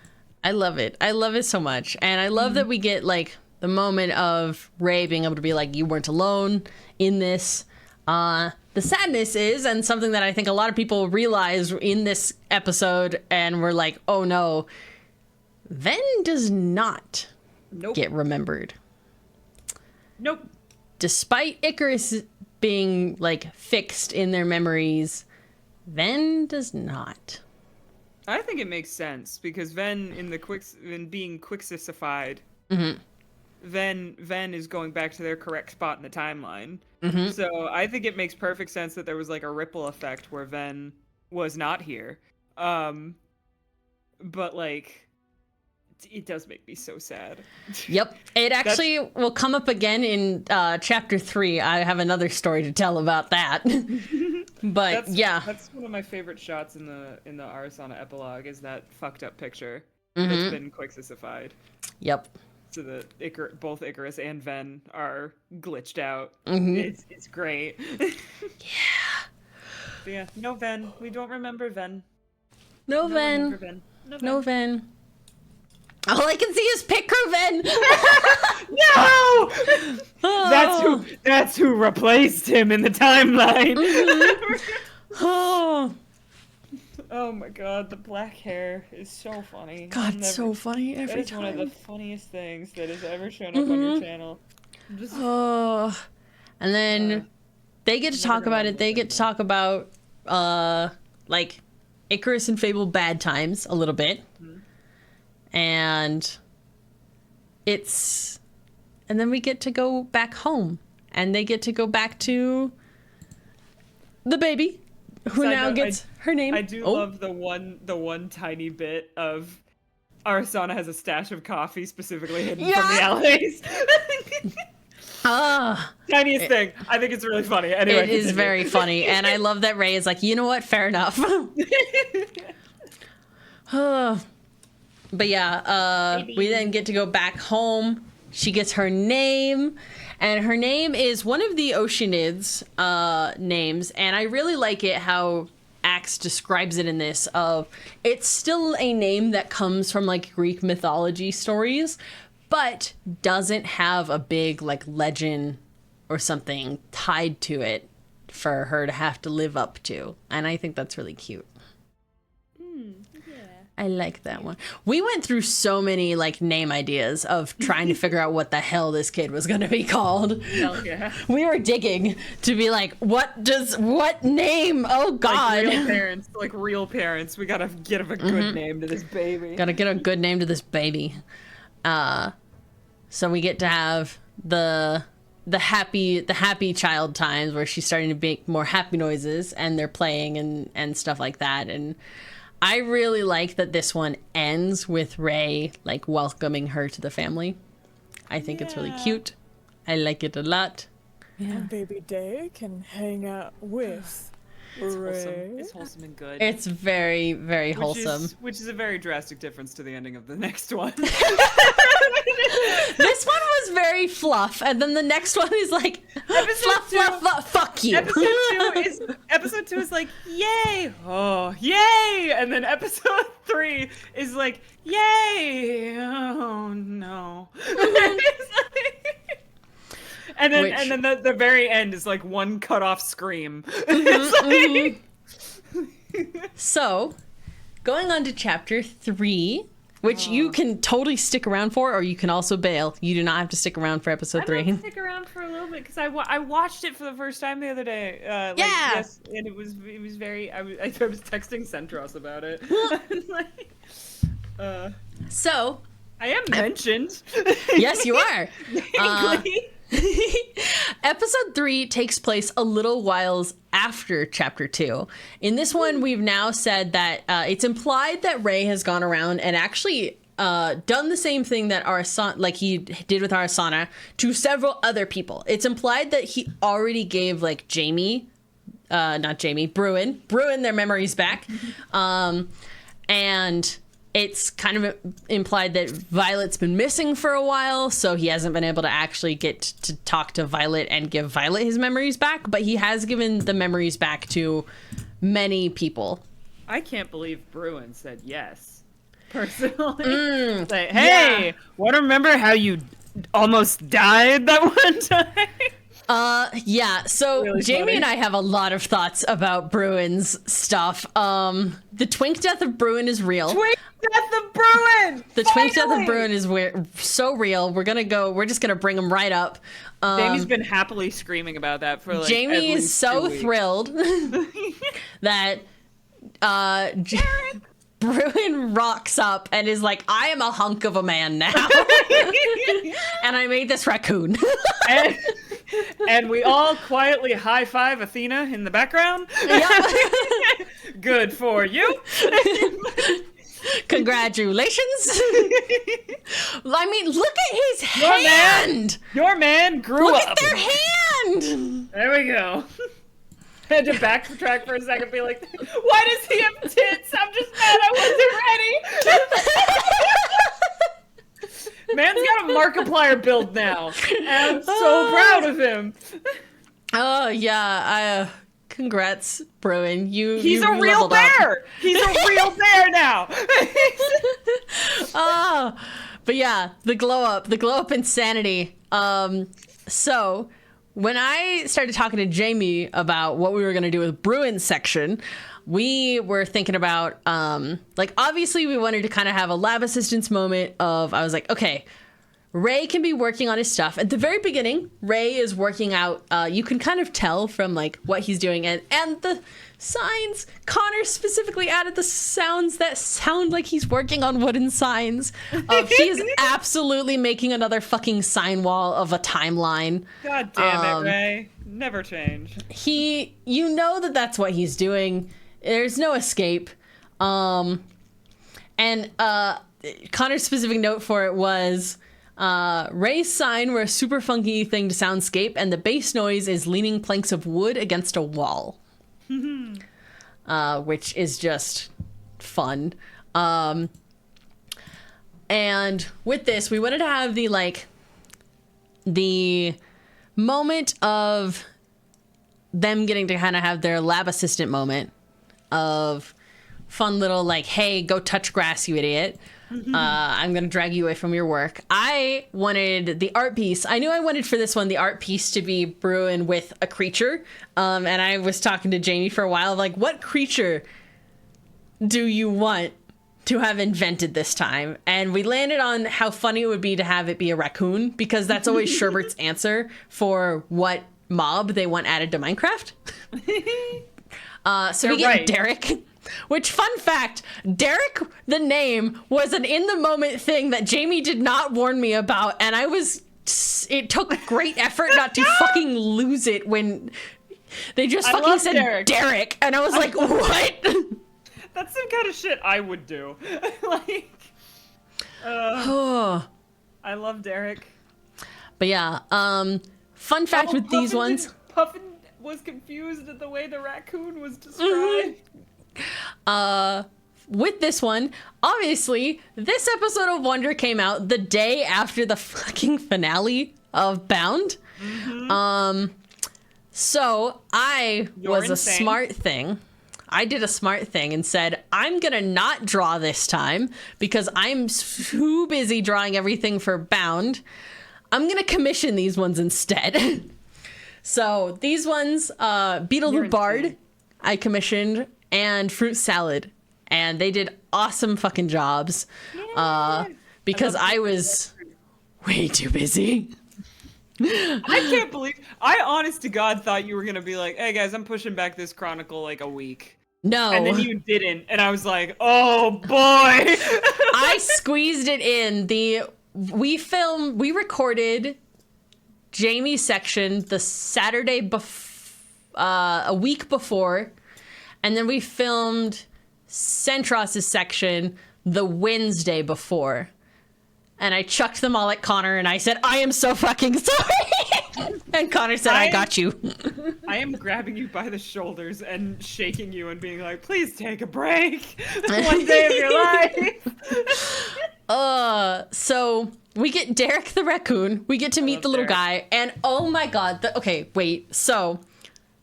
I love it. I love it so much. And I love that we get, like, the moment of Ray being able to be like, you weren't alone in this. The sadness is, and something that I think a lot of people realize in this episode, and we're like, oh no, Ven does not get remembered. Nope. Despite Icarus being like fixed in their memories. Ven does not. I think it makes sense because Ven in being quicksisified, Ven is going back to their correct spot in the timeline. So I think it makes perfect sense that there was like a ripple effect where Ven was not here. But like, it does make me so sad. Yep. It actually will come up again in chapter 3. I have another story to tell about that. But that's one of my favorite shots in the Arasana epilogue is that fucked up picture that's been quicksisified. Yep. So that both Icarus and Ven are glitched out. It's great. But yeah, no Ven. We don't remember Ven. No Ven. No Ven. All I can see is Picro Ven. No! That's who replaced him in the timeline. Oh. Oh my god, the black hair is so funny. God, so funny every That is time. one of the funniest things that has ever shown up on your channel. Oh. And then they get to talk about it. They get to talk about like Icarus and Fable bad times a little bit. And then we get to go back home, and they get to go back to the baby, who now gets her name. I do love the one tiny bit of Arasana has a stash of coffee specifically hidden from the Allays. Tiniest thing. I think it's really funny. Anyway, it is very funny, and I love that Ray is like, you know what? Fair enough. But yeah, we then get to go back home. She gets her name, and her name is one of the Oceanids' names, and I really like it how Axe describes it in this. It's still a name that comes from like Greek mythology stories, but doesn't have a big like legend or something tied to it for her to have to live up to, and I think that's really cute. I like that one. We went through so many like name ideas of trying to figure out what the hell this kid was going to be called. Hell yeah. We were digging to be like, what name? Oh God. Like real parents. We gotta get a good name to this baby. Gotta get a good name to this baby. So we get to have the happy child times where she's starting to make more happy noises and they're playing and stuff like that. And I really like that this one ends with Ray like welcoming her to the family. I think it's really cute. I like it a lot. And baby Day can hang out with Ray. It's wholesome and good. It's very, very wholesome. Which is a very drastic difference to the ending of the next one. This one was very fluff, and then the next one is like fluff, fuck you. Episode 2 is like, yay, oh, yay, and then episode 3 is like, yay, oh no. And then the very end is like one cut off scream. So, going on to chapter 3. Which you can totally stick around for, or you can also bail. You do not have to stick around for episode 3. I'm gonna stick around for a little bit because I watched it for the first time the other day. Yes, and it was very. I was texting Centros about it. So I am mentioned. Yes, you are. Episode 3 takes place a little whiles after chapter 2. In this one, we've now said that it's implied that Ray has gone around and actually done the same thing that Arasana, like he did with Arasana, to several other people. It's implied that he already gave like Bruin their memories back, and it's kind of implied that Violet's been missing for a while, so he hasn't been able to actually get to talk to Violet and give Violet his memories back, but he has given the memories back to many people. I can't believe Bruin said yes, personally. Like, hey, wanna remember how you almost died that one time? Yeah, so Really Jamie funny. and I have a lot of thoughts about Bruin's stuff. The twink death of Bruin is real. Twink death of Bruin! The twink death of Finally! Bruin is so real. We're just gonna bring him right up. Jamie's been happily screaming about that for like at Jamie is least so 2 weeks. thrilled that Bruin rocks up and is like, I am a hunk of a man now. And I made this raccoon. and we all quietly high five Athena in the background. Good for you. Congratulations. I mean, look at his hand. Your man grew Look up. at their hand. There we go. I had to backtrack for a second, be like, why does he have tits? I'm just mad I wasn't ready. Man's got a Markiplier build now. And I'm so proud of him. Oh yeah, congrats, Bruin. He's you a real leveled up. bear. He's a real bear now. Oh, but yeah, the glow up insanity. So when I started talking to Jamie about what we were gonna do with Bruin's section, we were thinking about like obviously we wanted to kind of have a lab assistance moment of I was like, okay, Ray can be working on his stuff. At the very beginning, Ray is working out. You can kind of tell from like what he's doing and the signs. Connor specifically added the sounds that sound like he's working on wooden signs. He is absolutely making another fucking sign wall of a timeline. God damn it, Ray. Never change. You know that's what he's doing. There's no escape. And Connor's specific note for it was Ray's sign were a super funky thing to soundscape, and the bass noise is leaning planks of wood against a wall. Which is just fun. And with this, we wanted to have the moment of them getting to kind of have their lab assistant moment of fun little like, hey, go touch grass, you idiot. I'm gonna drag you away from your work. I wanted the art piece. I knew I wanted for this one the art piece to be Bruin with a creature. And I was talking to Jamie for a while, like, what creature do you want to have invented this time? And we landed on how funny it would be to have it be a raccoon, because that's always Sherbert's answer for what mob they want added to Minecraft. So we get right. Derek. Which, fun fact, Derek, the name, was an in-the-moment thing that Jamie did not warn me about, and it took great effort not to fucking lose it when they just fucking said Derek, and I was like, what? That's some kind of shit I would do. I love Derek. But yeah, fun fact with these ones. Puffin was confused at the way the raccoon was described. With this one, obviously, this episode of Wonder came out the day after the fucking finale of Bound. So I was a smart thing. I did a smart thing and said, I'm gonna not draw this time because I'm too busy drawing everything for Bound. I'm gonna commission these ones instead. So these ones, Beetle the Bard, I commissioned, and Fruit Salad, and they did awesome fucking jobs. Because I was way too busy. I can't believe, I honest to God thought you were gonna be like, hey guys, I'm pushing back this Chronicle like a week. No. And then you didn't, and I was like, oh boy. I squeezed it in. We recorded Jamie's section the Saturday a week before, and then we filmed Centros's section the Wednesday before. And I chucked them all at Connor, and I said, I am so fucking sorry. And Connor said, I got you. I am grabbing you by the shoulders and shaking you and being like, please take a break. One day of your life. So we get Derek the raccoon. We get to meet the little guy. And oh my God. Okay, wait. So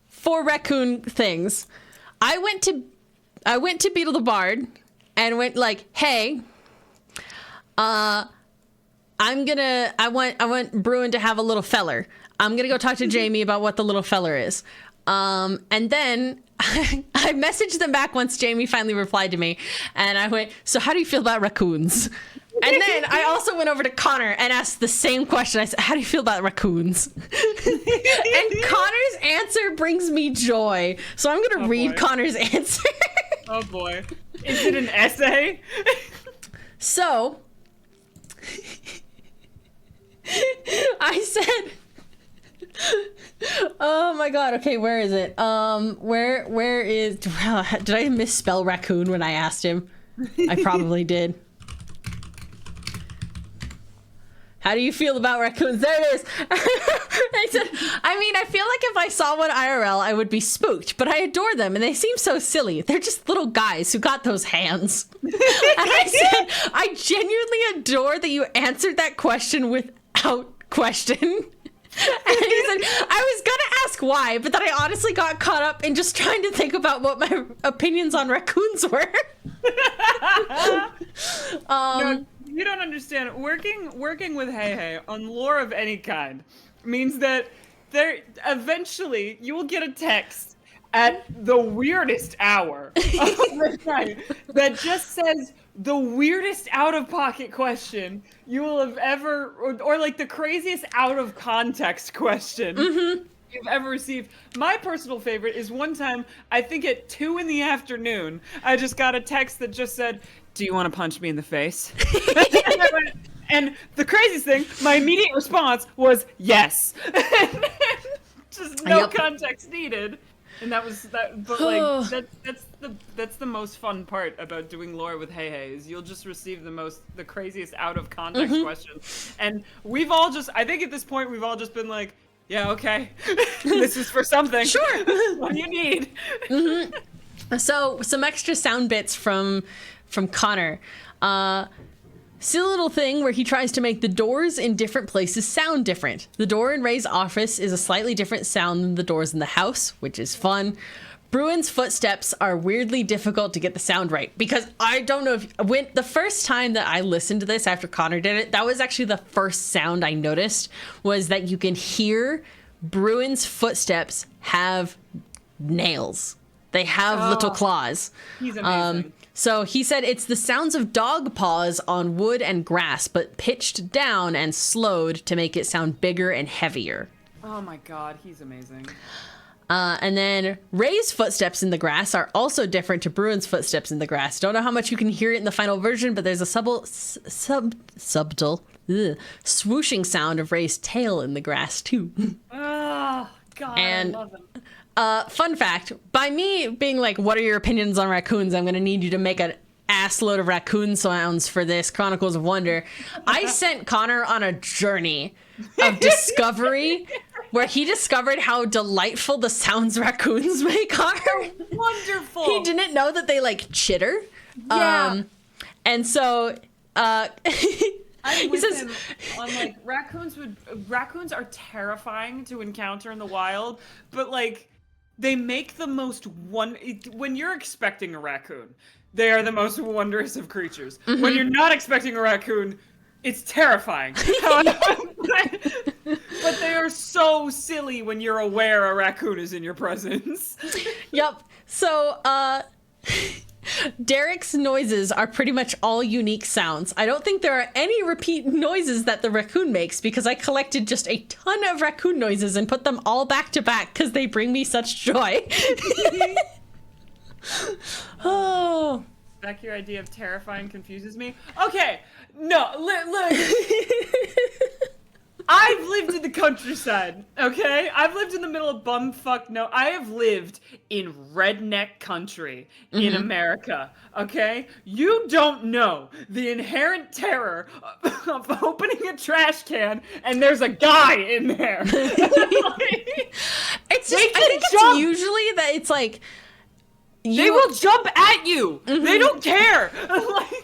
for raccoon things, I went to Beetle the Bard and went like, hey, I want Bruin to have a little feller. I'm gonna go talk to Jamie about what the little feller is. And then I messaged them back once Jamie finally replied to me, and I went, so how do you feel about raccoons? And then I also went over to Connor and asked the same question. I said, how do you feel about raccoons? And Connor's answer brings me joy. So I'm going to read Connor's answer. Oh boy. Is it an essay? So I said, oh my god, okay, where is it? Where is, did I misspell raccoon when I asked him? I probably did. How do you feel about raccoons? There it is. I said, I mean, I feel like if I saw one IRL, I would be spooked, but I adore them and they seem so silly. They're just little guys who got those hands. And I said, I genuinely adore that you answered that question without question. And he said, I was gonna ask why, but then I honestly got caught up in just trying to think about what my opinions on raccoons were. No, you don't understand. Working with Hey Hey on lore of any kind means that there eventually you will get a text at the weirdest hour of the night that just says the weirdest out-of-pocket question you will have ever, or like the craziest out-of-context question you've ever received. My personal favorite is one time, I think at 2 p.m, I just got a text that just said, do you want to punch me in the face? And the craziest thing, my immediate response was yes. Just no context needed. And that was that, but like that's the most fun part about doing lore with Hey Hey is you'll just receive the craziest out of context questions. And we've all just, I think at this point we've all just been like, yeah, okay, this is for something. Sure. What do you need? So some extra sound bits from Connor. Silly little thing where he tries to make the doors in different places sound different. The door in Ray's office is a slightly different sound than the doors in the house, which is fun. Bruin's footsteps are weirdly difficult to get the sound right because I don't know if the first time that I listened to this after Connor did it, that was actually the first sound I noticed was that you can hear Bruin's footsteps have nails. They have little claws. He's amazing. So he said it's the sounds of dog paws on wood and grass, but pitched down and slowed to make it sound bigger and heavier. Oh my god, he's amazing. And then Ray's footsteps in the grass are also different to Bruin's footsteps in the grass. Don't know how much you can hear it in the final version, but there's a subtle swooshing sound of Ray's tail in the grass too. Oh god, and, I love him. Fun fact, by me being like, what are your opinions on raccoons? I'm going to need you to make an ass load of raccoon sounds for this Chronicles of Wonder. I sent Connor on a journey of discovery where he discovered how delightful the sounds raccoons make are. Wonderful. He didn't know that they like chitter. Yeah. And so I'm with says, him on like raccoons are terrifying to encounter in the wild, but like they make the most when you're expecting a raccoon, they are the most wondrous of creatures. When you're not expecting a raccoon, it's terrifying. But they are so silly when you're aware a raccoon is in your presence. Yep. So Derek's noises are pretty much all unique sounds. I don't think there are any repeat noises that the raccoon makes because I collected just a ton of raccoon noises and put them all back to back because they bring me such joy. Oh. Back your idea of terrifying confuses me. Okay, no, look. I've lived in the countryside, okay? I've lived in the middle of I have lived in redneck country in America, okay? You don't know the inherent terror of opening a trash can and there's a guy in there. It's just, I think it's usually that it's like, they will jump at you. They don't care.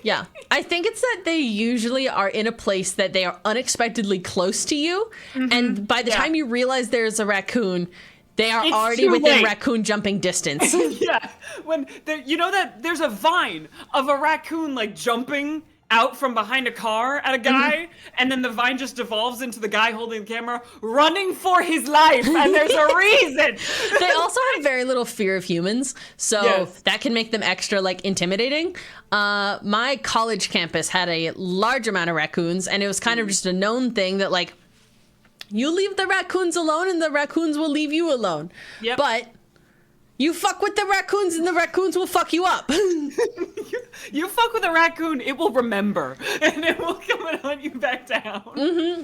Yeah. I think it's that they usually are in a place that they are unexpectedly close to you. And by the time you realize there's a raccoon, they are already within raccoon jumping distance. Yeah. When you know that there's a vine of a raccoon like jumping out from behind a car at a guy, and then the vine just devolves into the guy holding the camera running for his life, and there's a reason. They also have very little fear of humans, so Yes. that can make them extra like intimidating. My college campus had a large amount of raccoons, and it was kind of just a known thing that like you leave the raccoons alone and the raccoons will leave you alone. Yep. But you fuck with the raccoons and the raccoons will fuck you up. You fuck with a raccoon, it will remember, and it will come and hunt you back down. Mm-hmm.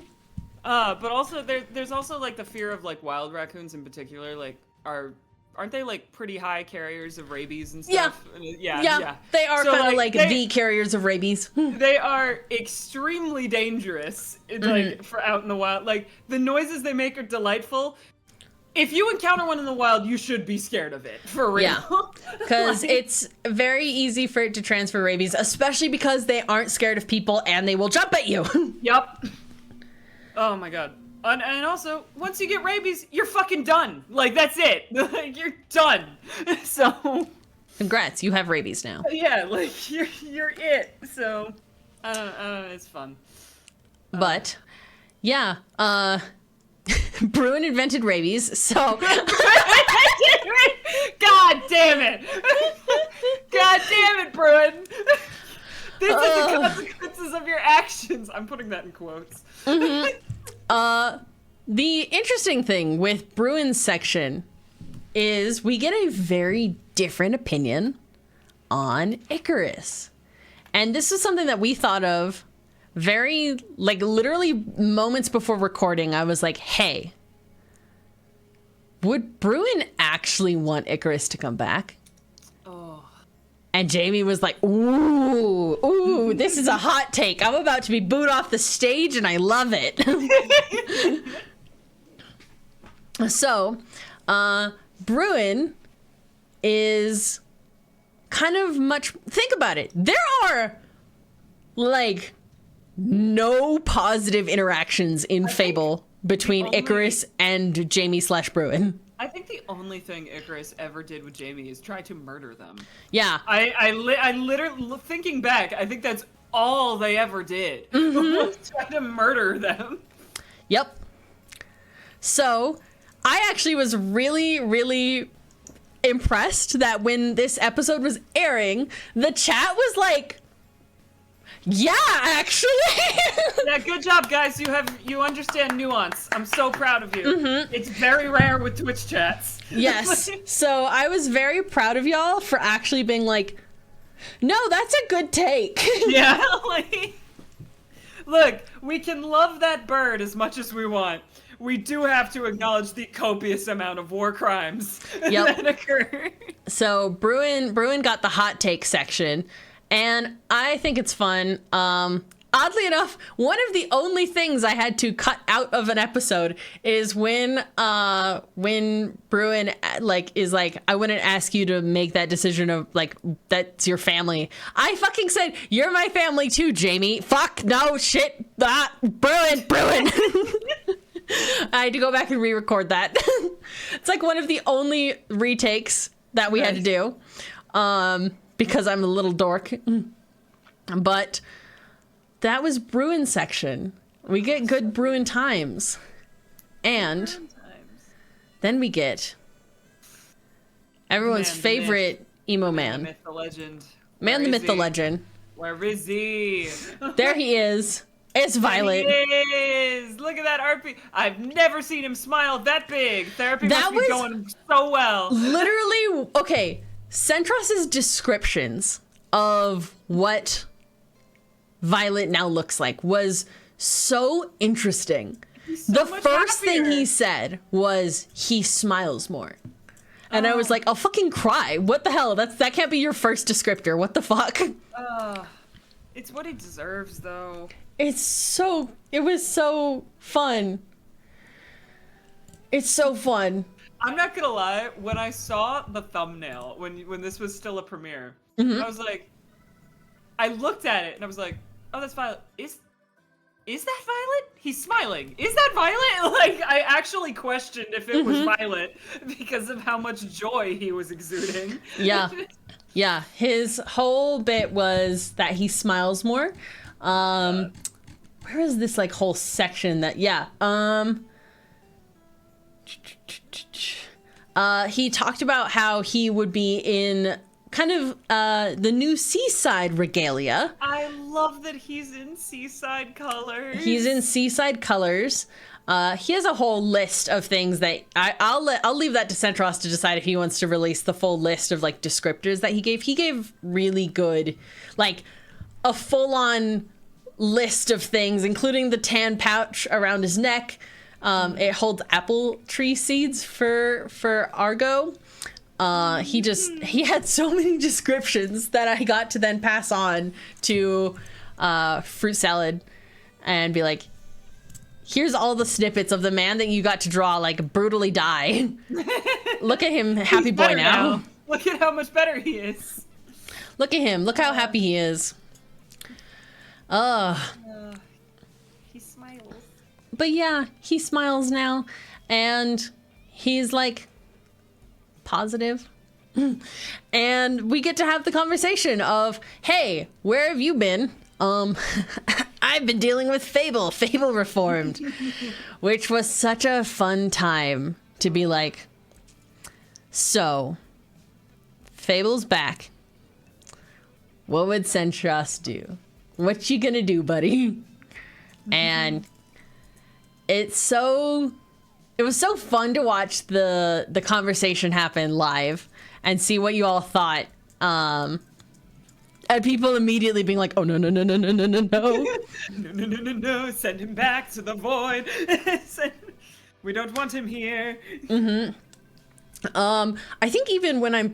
But also, there's also like the fear of like wild raccoons in particular. Like, aren't they like pretty high carriers of rabies and stuff? Yeah. They are So, kind of like they- the carriers of rabies. They are extremely dangerous, like for out in the wild. Like the noises they make are delightful. If you encounter one in the wild, you should be scared of it, for real. Yeah. Because it's very easy for it to transfer rabies, especially because they aren't scared of people and they will jump at you. Yep. Oh my god. And also, once you get rabies, you're fucking done. Like, that's it. Like, you're done. So... Congrats, you have rabies now. Yeah, like, you're it. So, I don't know, it's fun. But, yeah, Bruin invented rabies, so... God damn it! God damn it, Bruin! These are the consequences of your actions. I'm putting that in quotes. The interesting thing with Bruin's section is we get a very different opinion on Icarus. And this is something that we thought of very, like, literally moments before recording. I was like, hey, would Bruin actually want Icarus to come back? Oh. And Jamie was like, ooh, this is a hot take. I'm about to be booed off the stage and I love it. So, Bruin is kind of much, think about it. There are like no positive interactions in Fable between only- Icarus and Jamie/Bruin. I think the only thing Icarus ever did with Jamie is try to murder them. Yeah. I literally, thinking back, I think that's all they ever did. Was try to murder them. Yep. So, I actually was really, really impressed that when this episode was airing, the chat was like, yeah, actually. Yeah, good job, guys. You understand nuance. I'm so proud of you. It's very rare with Twitch chats. Yes. So I was very proud of y'all for actually being like, no, that's a good take. Yeah, like, look, we can love that bird as much as we want. We do have to acknowledge the copious amount of war crimes that occur. So Bruin got the hot take section, and I think it's fun. Oddly enough, one of the only things I had to cut out of an episode is when Bruin is like, I wouldn't ask you to make that decision of like, that's your family. I fucking said, you're my family too, Jamie. Fuck, no, shit, Bruin. I had to go back and re-record that. It's like one of the only retakes that we had to do, because I'm a little dork. But that was Bruin section. We get good Bruin times. And then we get everyone's Man, the favorite emo The man. myth, the legend. Man, Where the is myth, the he? legend. Where is he? There he is. It's Violet. There he is. Look at that RP. I've never seen him smile that big. Therapy That must be was- going so well. Literally, okay, Centros's descriptions of what Violet now looks like was so interesting. So The much first thing happier. he said was he smiles more. And I was like, I'll fucking cry. What the hell? That can't be your first descriptor. What the fuck? It's what he deserves, though. It was so fun. It's so fun. I'm not gonna lie. When I saw the thumbnail, when this was still a premiere, Mm-hmm. I was like, I looked at it and I was like, oh, that's Violet. Is that Violet? He's smiling. Is that Violet? Like, I actually questioned if it was Mm-hmm. Violet because of how much joy he was exuding. Yeah. Yeah, his whole bit was that he smiles more. Where is this like whole section that he talked about how he would be in kind of the new seaside regalia. I love that he's in seaside colors. He's in seaside colors. He has a whole list of things that I'll leave that to Centros to decide if he wants to release the full list of like descriptors that he gave. He gave really good, like a full-on list of things, including the tan pouch around his neck. It holds apple tree seeds for Argo. He had so many descriptions that I got to then pass on to Fruit Salad and be like, here's all the snippets of the man that you got to draw like brutally die. Look at him, happy He's boy better now. Look at how much better he is. Look at him. Look how happy he is. He smiles. But yeah, he smiles now, and he's like positive. And we get to have the conversation of, hey, where have you been? I've been dealing with Fable Reformed, which was such a fun time to be like, so, Fable's back. What would Centros do? What you gonna do, buddy? And it was so fun to watch the conversation happen live and see what you all thought. And people immediately being like, oh, no. No, send him back to the void. We don't want him here. I think even when I'm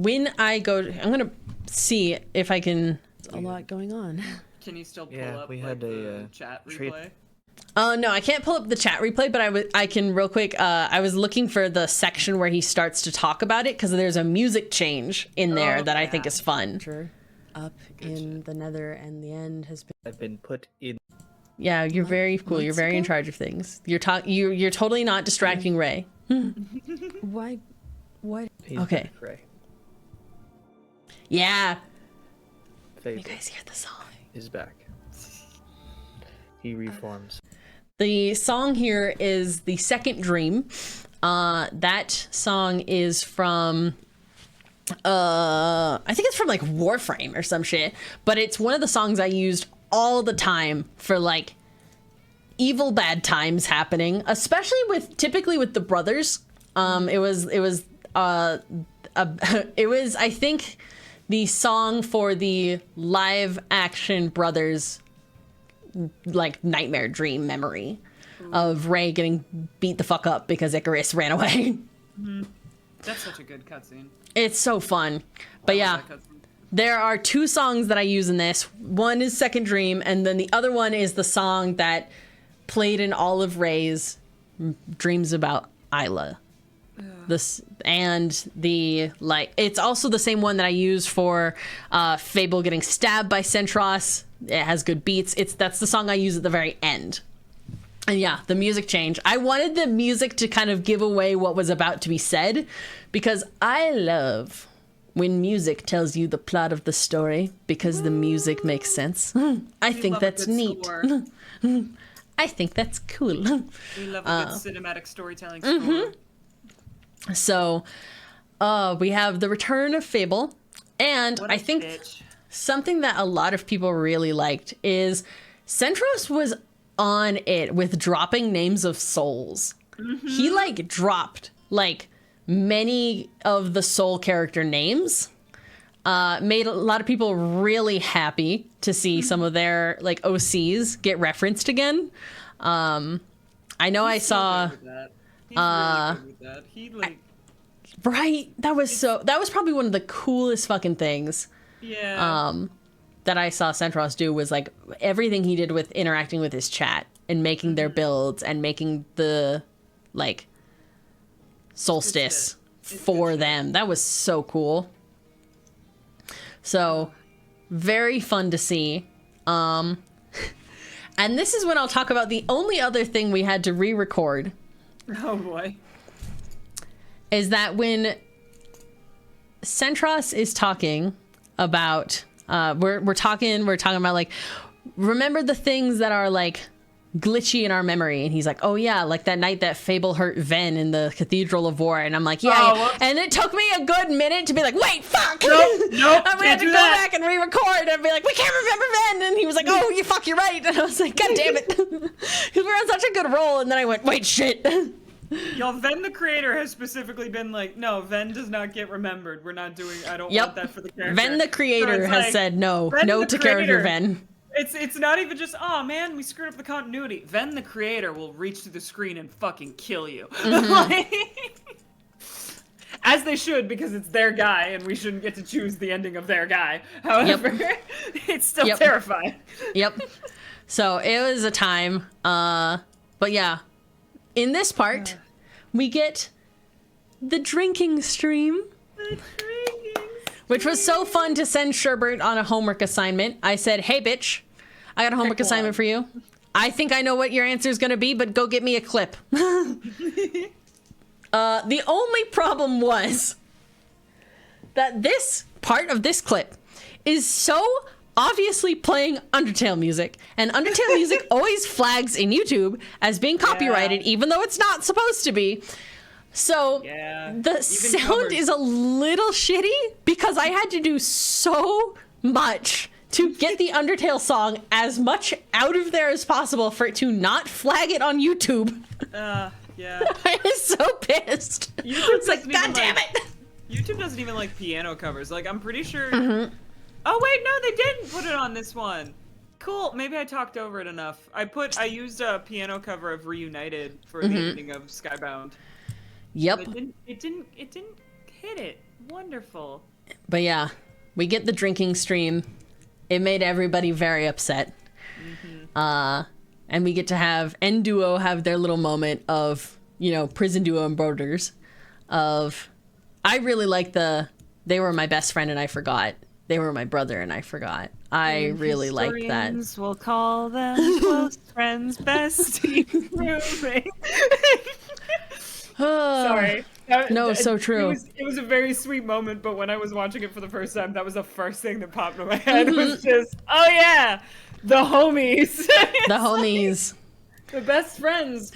gonna see if I can. There's a lot going on. Can you still pull Yeah, up we like, had the a, chat treat- replay? No, I can't pull up the chat replay, but I can real quick. I was looking for the section where he starts to talk about it because there's a music change in there that I think is fun. Up in the nether, and the end has been. I've been put in. Yeah, you're very cool. You're very in charge of things. You're totally not distracting Ray. Why? What? He's Okay. back, Ray. Yeah. Fable You guys hear the song? is back. He reforms. The song here is The Second Dream. That song is from I think it's from like Warframe or some shit, but it's one of the songs I used all the time for like evil bad times happening, especially typically with the brothers. It was I think the song for the live action brothers like nightmare dream memory of Ray getting beat the fuck up because Icarus ran away. That's such a good cutscene. It's so fun. But yeah, there are two songs that I use in this. One is Second Dream, and then the other one is the song that played in all of Ray's dreams about Isla. This and the like. It's also the same one that I use for Fable getting stabbed by Centros. It has good beats. That's the song I use at the very end. And yeah, the music change. I wanted the music to kind of give away what was about to be said, because I love when music tells you the plot of the story because the music makes sense. I think that's neat. I think that's cool. We love a good cinematic storytelling score. So, we have the return of Fable, and What a I think bitch. something that a lot of people really liked is Centros was on it with dropping names of souls. He like dropped like many of the soul character names. Made a lot of people really happy to see some of their like OCs get referenced again. I know I saw Good with that. He's really good with that. He like right. That was probably one of the coolest fucking things. yeah. That I saw Centros do was like everything he did with interacting with his chat and making their builds and making the like solstice for them. That was so cool. So very fun to see. And this is when I'll talk about the only other thing we had to re-record Oh boy. is that when Centros is talking about we're talking about like, remember the things that are like glitchy in our memory, and he's like, oh yeah, like that night that Fable hurt Ven in the Cathedral of War, and I'm like, yeah, and it took me a good minute to be like, wait, fuck, Nope, and we had to go back and re-record and be like, we can't remember Ven, and he was like, oh, you're right, and I was like, god damn it, because we were on such a good roll, and then I went, wait, shit. Y'all, Ven the creator has specifically been like, no, Ven does not get remembered. We're not doing, I don't want that for the character. Ven the creator has like, said no to character Ven. It's not even just, oh man, we screwed up the continuity. Ven the creator will reach through the screen and fucking kill you. As they should, because it's their guy and we shouldn't get to choose the ending of their guy. However, it's still terrifying. Yep. So it was a time. But yeah, in this part, we get the drinking stream. Which was so fun to send Sherbert on a homework assignment. I said, hey, bitch, I got a homework assignment for you. I think I know what your answer is going to be, but go get me a clip. The only problem was that this part of this clip is so obviously playing Undertale music. And Undertale music always flags in YouTube as being copyrighted, even though it's not supposed to be. So the sound is a little shitty because I had to do so much to get the Undertale song as much out of there as possible for it to not flag it on YouTube. Yeah. I was so pissed. It's like, god damn it! YouTube doesn't even like piano covers. Like, I'm pretty sure... Oh wait, no, they didn't put it on this one. Cool, maybe I talked over it enough. I used a piano cover of Reunited for the ending of Skybound. Yep. It didn't hit it. Wonderful. But yeah, we get the drinking stream. It made everybody very upset. And we get to have N Duo have their little moment of, prison duo and brothers. I really like they were my best friend and I forgot. They were my brother and I forgot. I really like that. We'll call them close friends, bestie, roommate. Sorry. So true. It was a very sweet moment, but when I was watching it for the first time, that was the first thing that popped in my head. It was just, oh yeah, the homies. The homies. The best friends.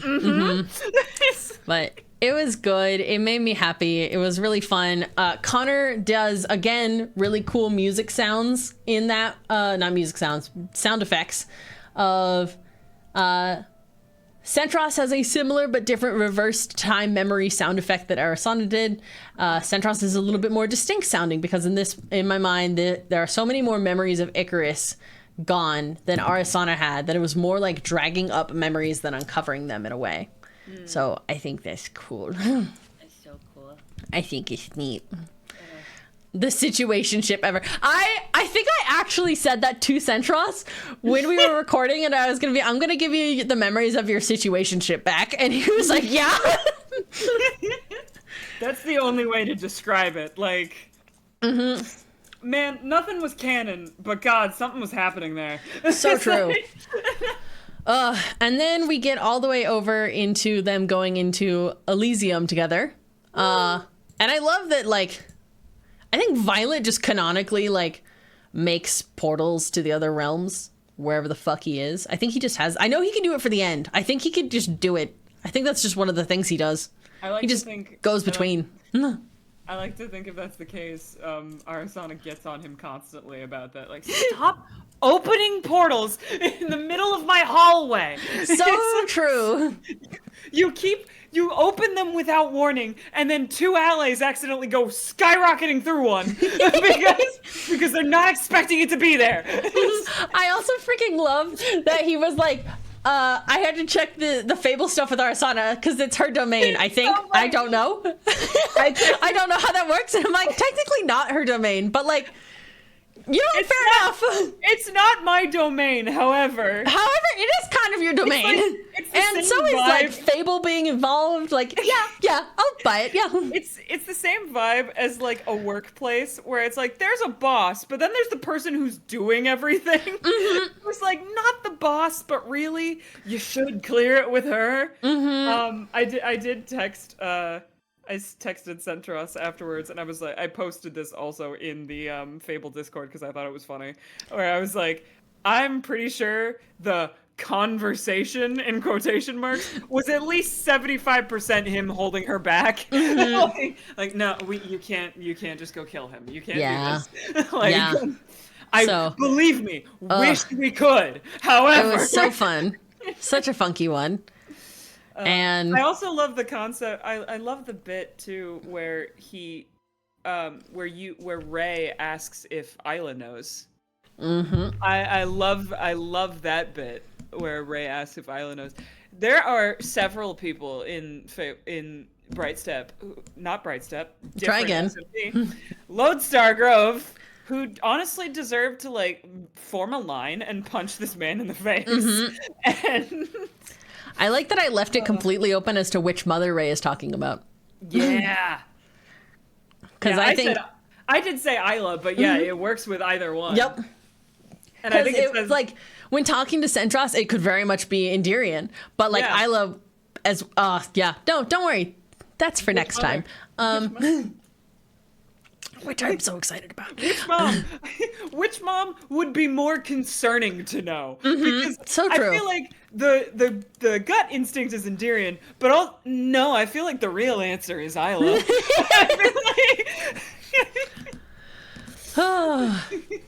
But it was good. It made me happy. It was really fun. Connor does, again, really cool music sounds in that, not music sounds, sound effects of, Centros has a similar but different reversed time memory sound effect that Arasana did. Centros is a little bit more distinct sounding because in my mind, there are so many more memories of Icarus gone than Arasana had that it was more like dragging up memories than uncovering them in a way. So I think that's cool. That's so cool. I think it's neat. The situationship ever. I think I actually said that to Centros when we were recording, and I'm gonna give you the memories of your situationship back, and he was like, yeah. That's the only way to describe it. Like, man, nothing was canon, but God, something was happening there. So true. And then we get all the way over into them going into Elysium together. And I love that, like, I think Violet just canonically, like, makes portals to the other realms wherever the fuck he is. I think he just has... I know he can do it for the end. I think he could just do it. I think that's just one of the things he does. He just goes between. I like to think if that's the case, Arasana gets on him constantly about that. Like, stop opening portals in the middle of my hallway. So true. You open them without warning, and then two Allays accidentally go skyrocketing through one because they're not expecting it to be there. I also freaking love that he was like, I had to check the Fable stuff with Arasana because it's her domain, I think. So I don't know. I don't know how that works. And I'm like, technically not her domain, but like, fair enough. It's not my domain, however. However, it is kind of your domain. And so is like Fable being involved. Like, yeah, I'll buy it. Yeah. It's the same vibe as like a workplace where it's like there's a boss, but then there's the person who's doing everything. It's like not the boss, but really you should clear it with her. I did text texted Centros afterwards, and I was like, I posted this also in the Fable Discord because I thought it was funny, where I was like, I'm pretty sure the conversation in quotation marks was at least 75% him holding her back. like, no, you can't just go kill him. You can't do this. like, Yeah. Believe me, wish we could. However, it was so fun. Such a funky one. And I also love the concept. I love the bit too where he, where Ray asks if Isla knows. Mm-hmm. I love that bit where Ray asks if Isla knows. There are several people in Brightstep, not Brightstep, Try again. SMP, Lodestar Grove, who honestly deserve to like form a line and punch this man in the face. And I like that I left it completely open as to which mother Ray is talking about. Yeah. Because I think I did say Isla, but yeah, it works with either one. Yep. And I think it it's says, like when talking to Centros, it could very much be Endirian, but like Isla, as don't worry, that's for next time. Which I'm so excited about. Which mom would be more concerning to know? Because so true. I feel like the gut instinct is Endirian, but no, I feel like the real answer is Isla.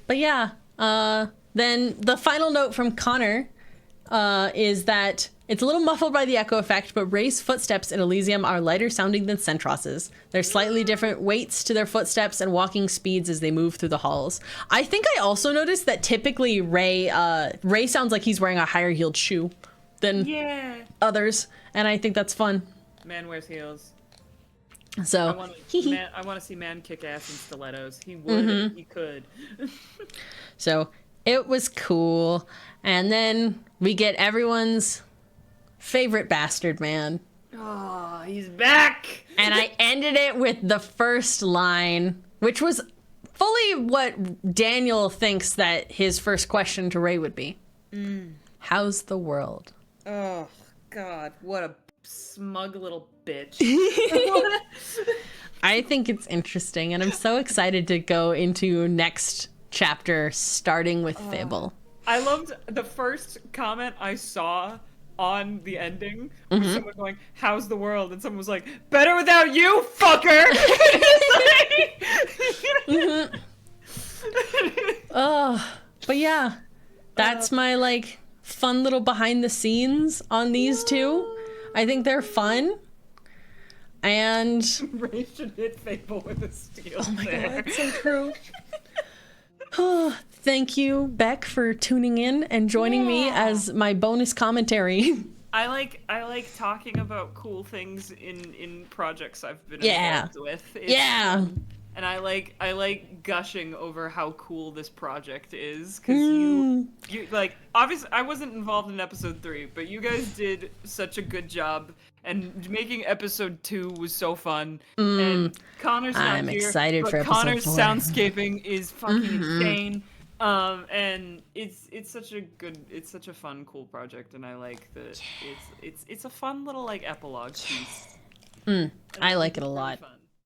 But yeah, then the final note from Connor is that it's a little muffled by the echo effect, but Ray's footsteps in Elysium are lighter sounding than Centros's. There's slightly different weights to their footsteps and walking speeds as they move through the halls. I think I also noticed that typically Ray sounds like he's wearing a higher heeled shoe than others, and I think that's fun. Man wears heels. So I want to see man kick ass in stilettos. He would if he could. So it was cool. And then we get everyone's favorite bastard man. Oh, he's back! And I ended it with the first line, which was fully what Daniel thinks that his first question to Ray would be. How's the world? Oh, God, what a smug little bitch. I think it's interesting, and I'm so excited to go into next chapter, starting with Fable. I loved the first comment I saw on the ending was someone going, "How's the world?" And someone was like, "Better without you, fucker." But yeah, that's my like fun little behind the scenes on these two. I think they're fun. And Ray should hit Fable with a steel. Oh my God, that's so true. Oh, thank you, Beck, for tuning in and joining me as my bonus commentary. I like talking about cool things in projects I've been involved with. And I like gushing over how cool this project is, because you like, obviously I wasn't involved in episode 3, but you guys did such a good job, and making episode 2 was so fun. And Connor's not I'm here, excited but for episode Connor's 4. soundscaping is fucking insane. And it's such a fun, cool project, and I like that it's a fun little like epilogue piece. I like it a lot. Fun.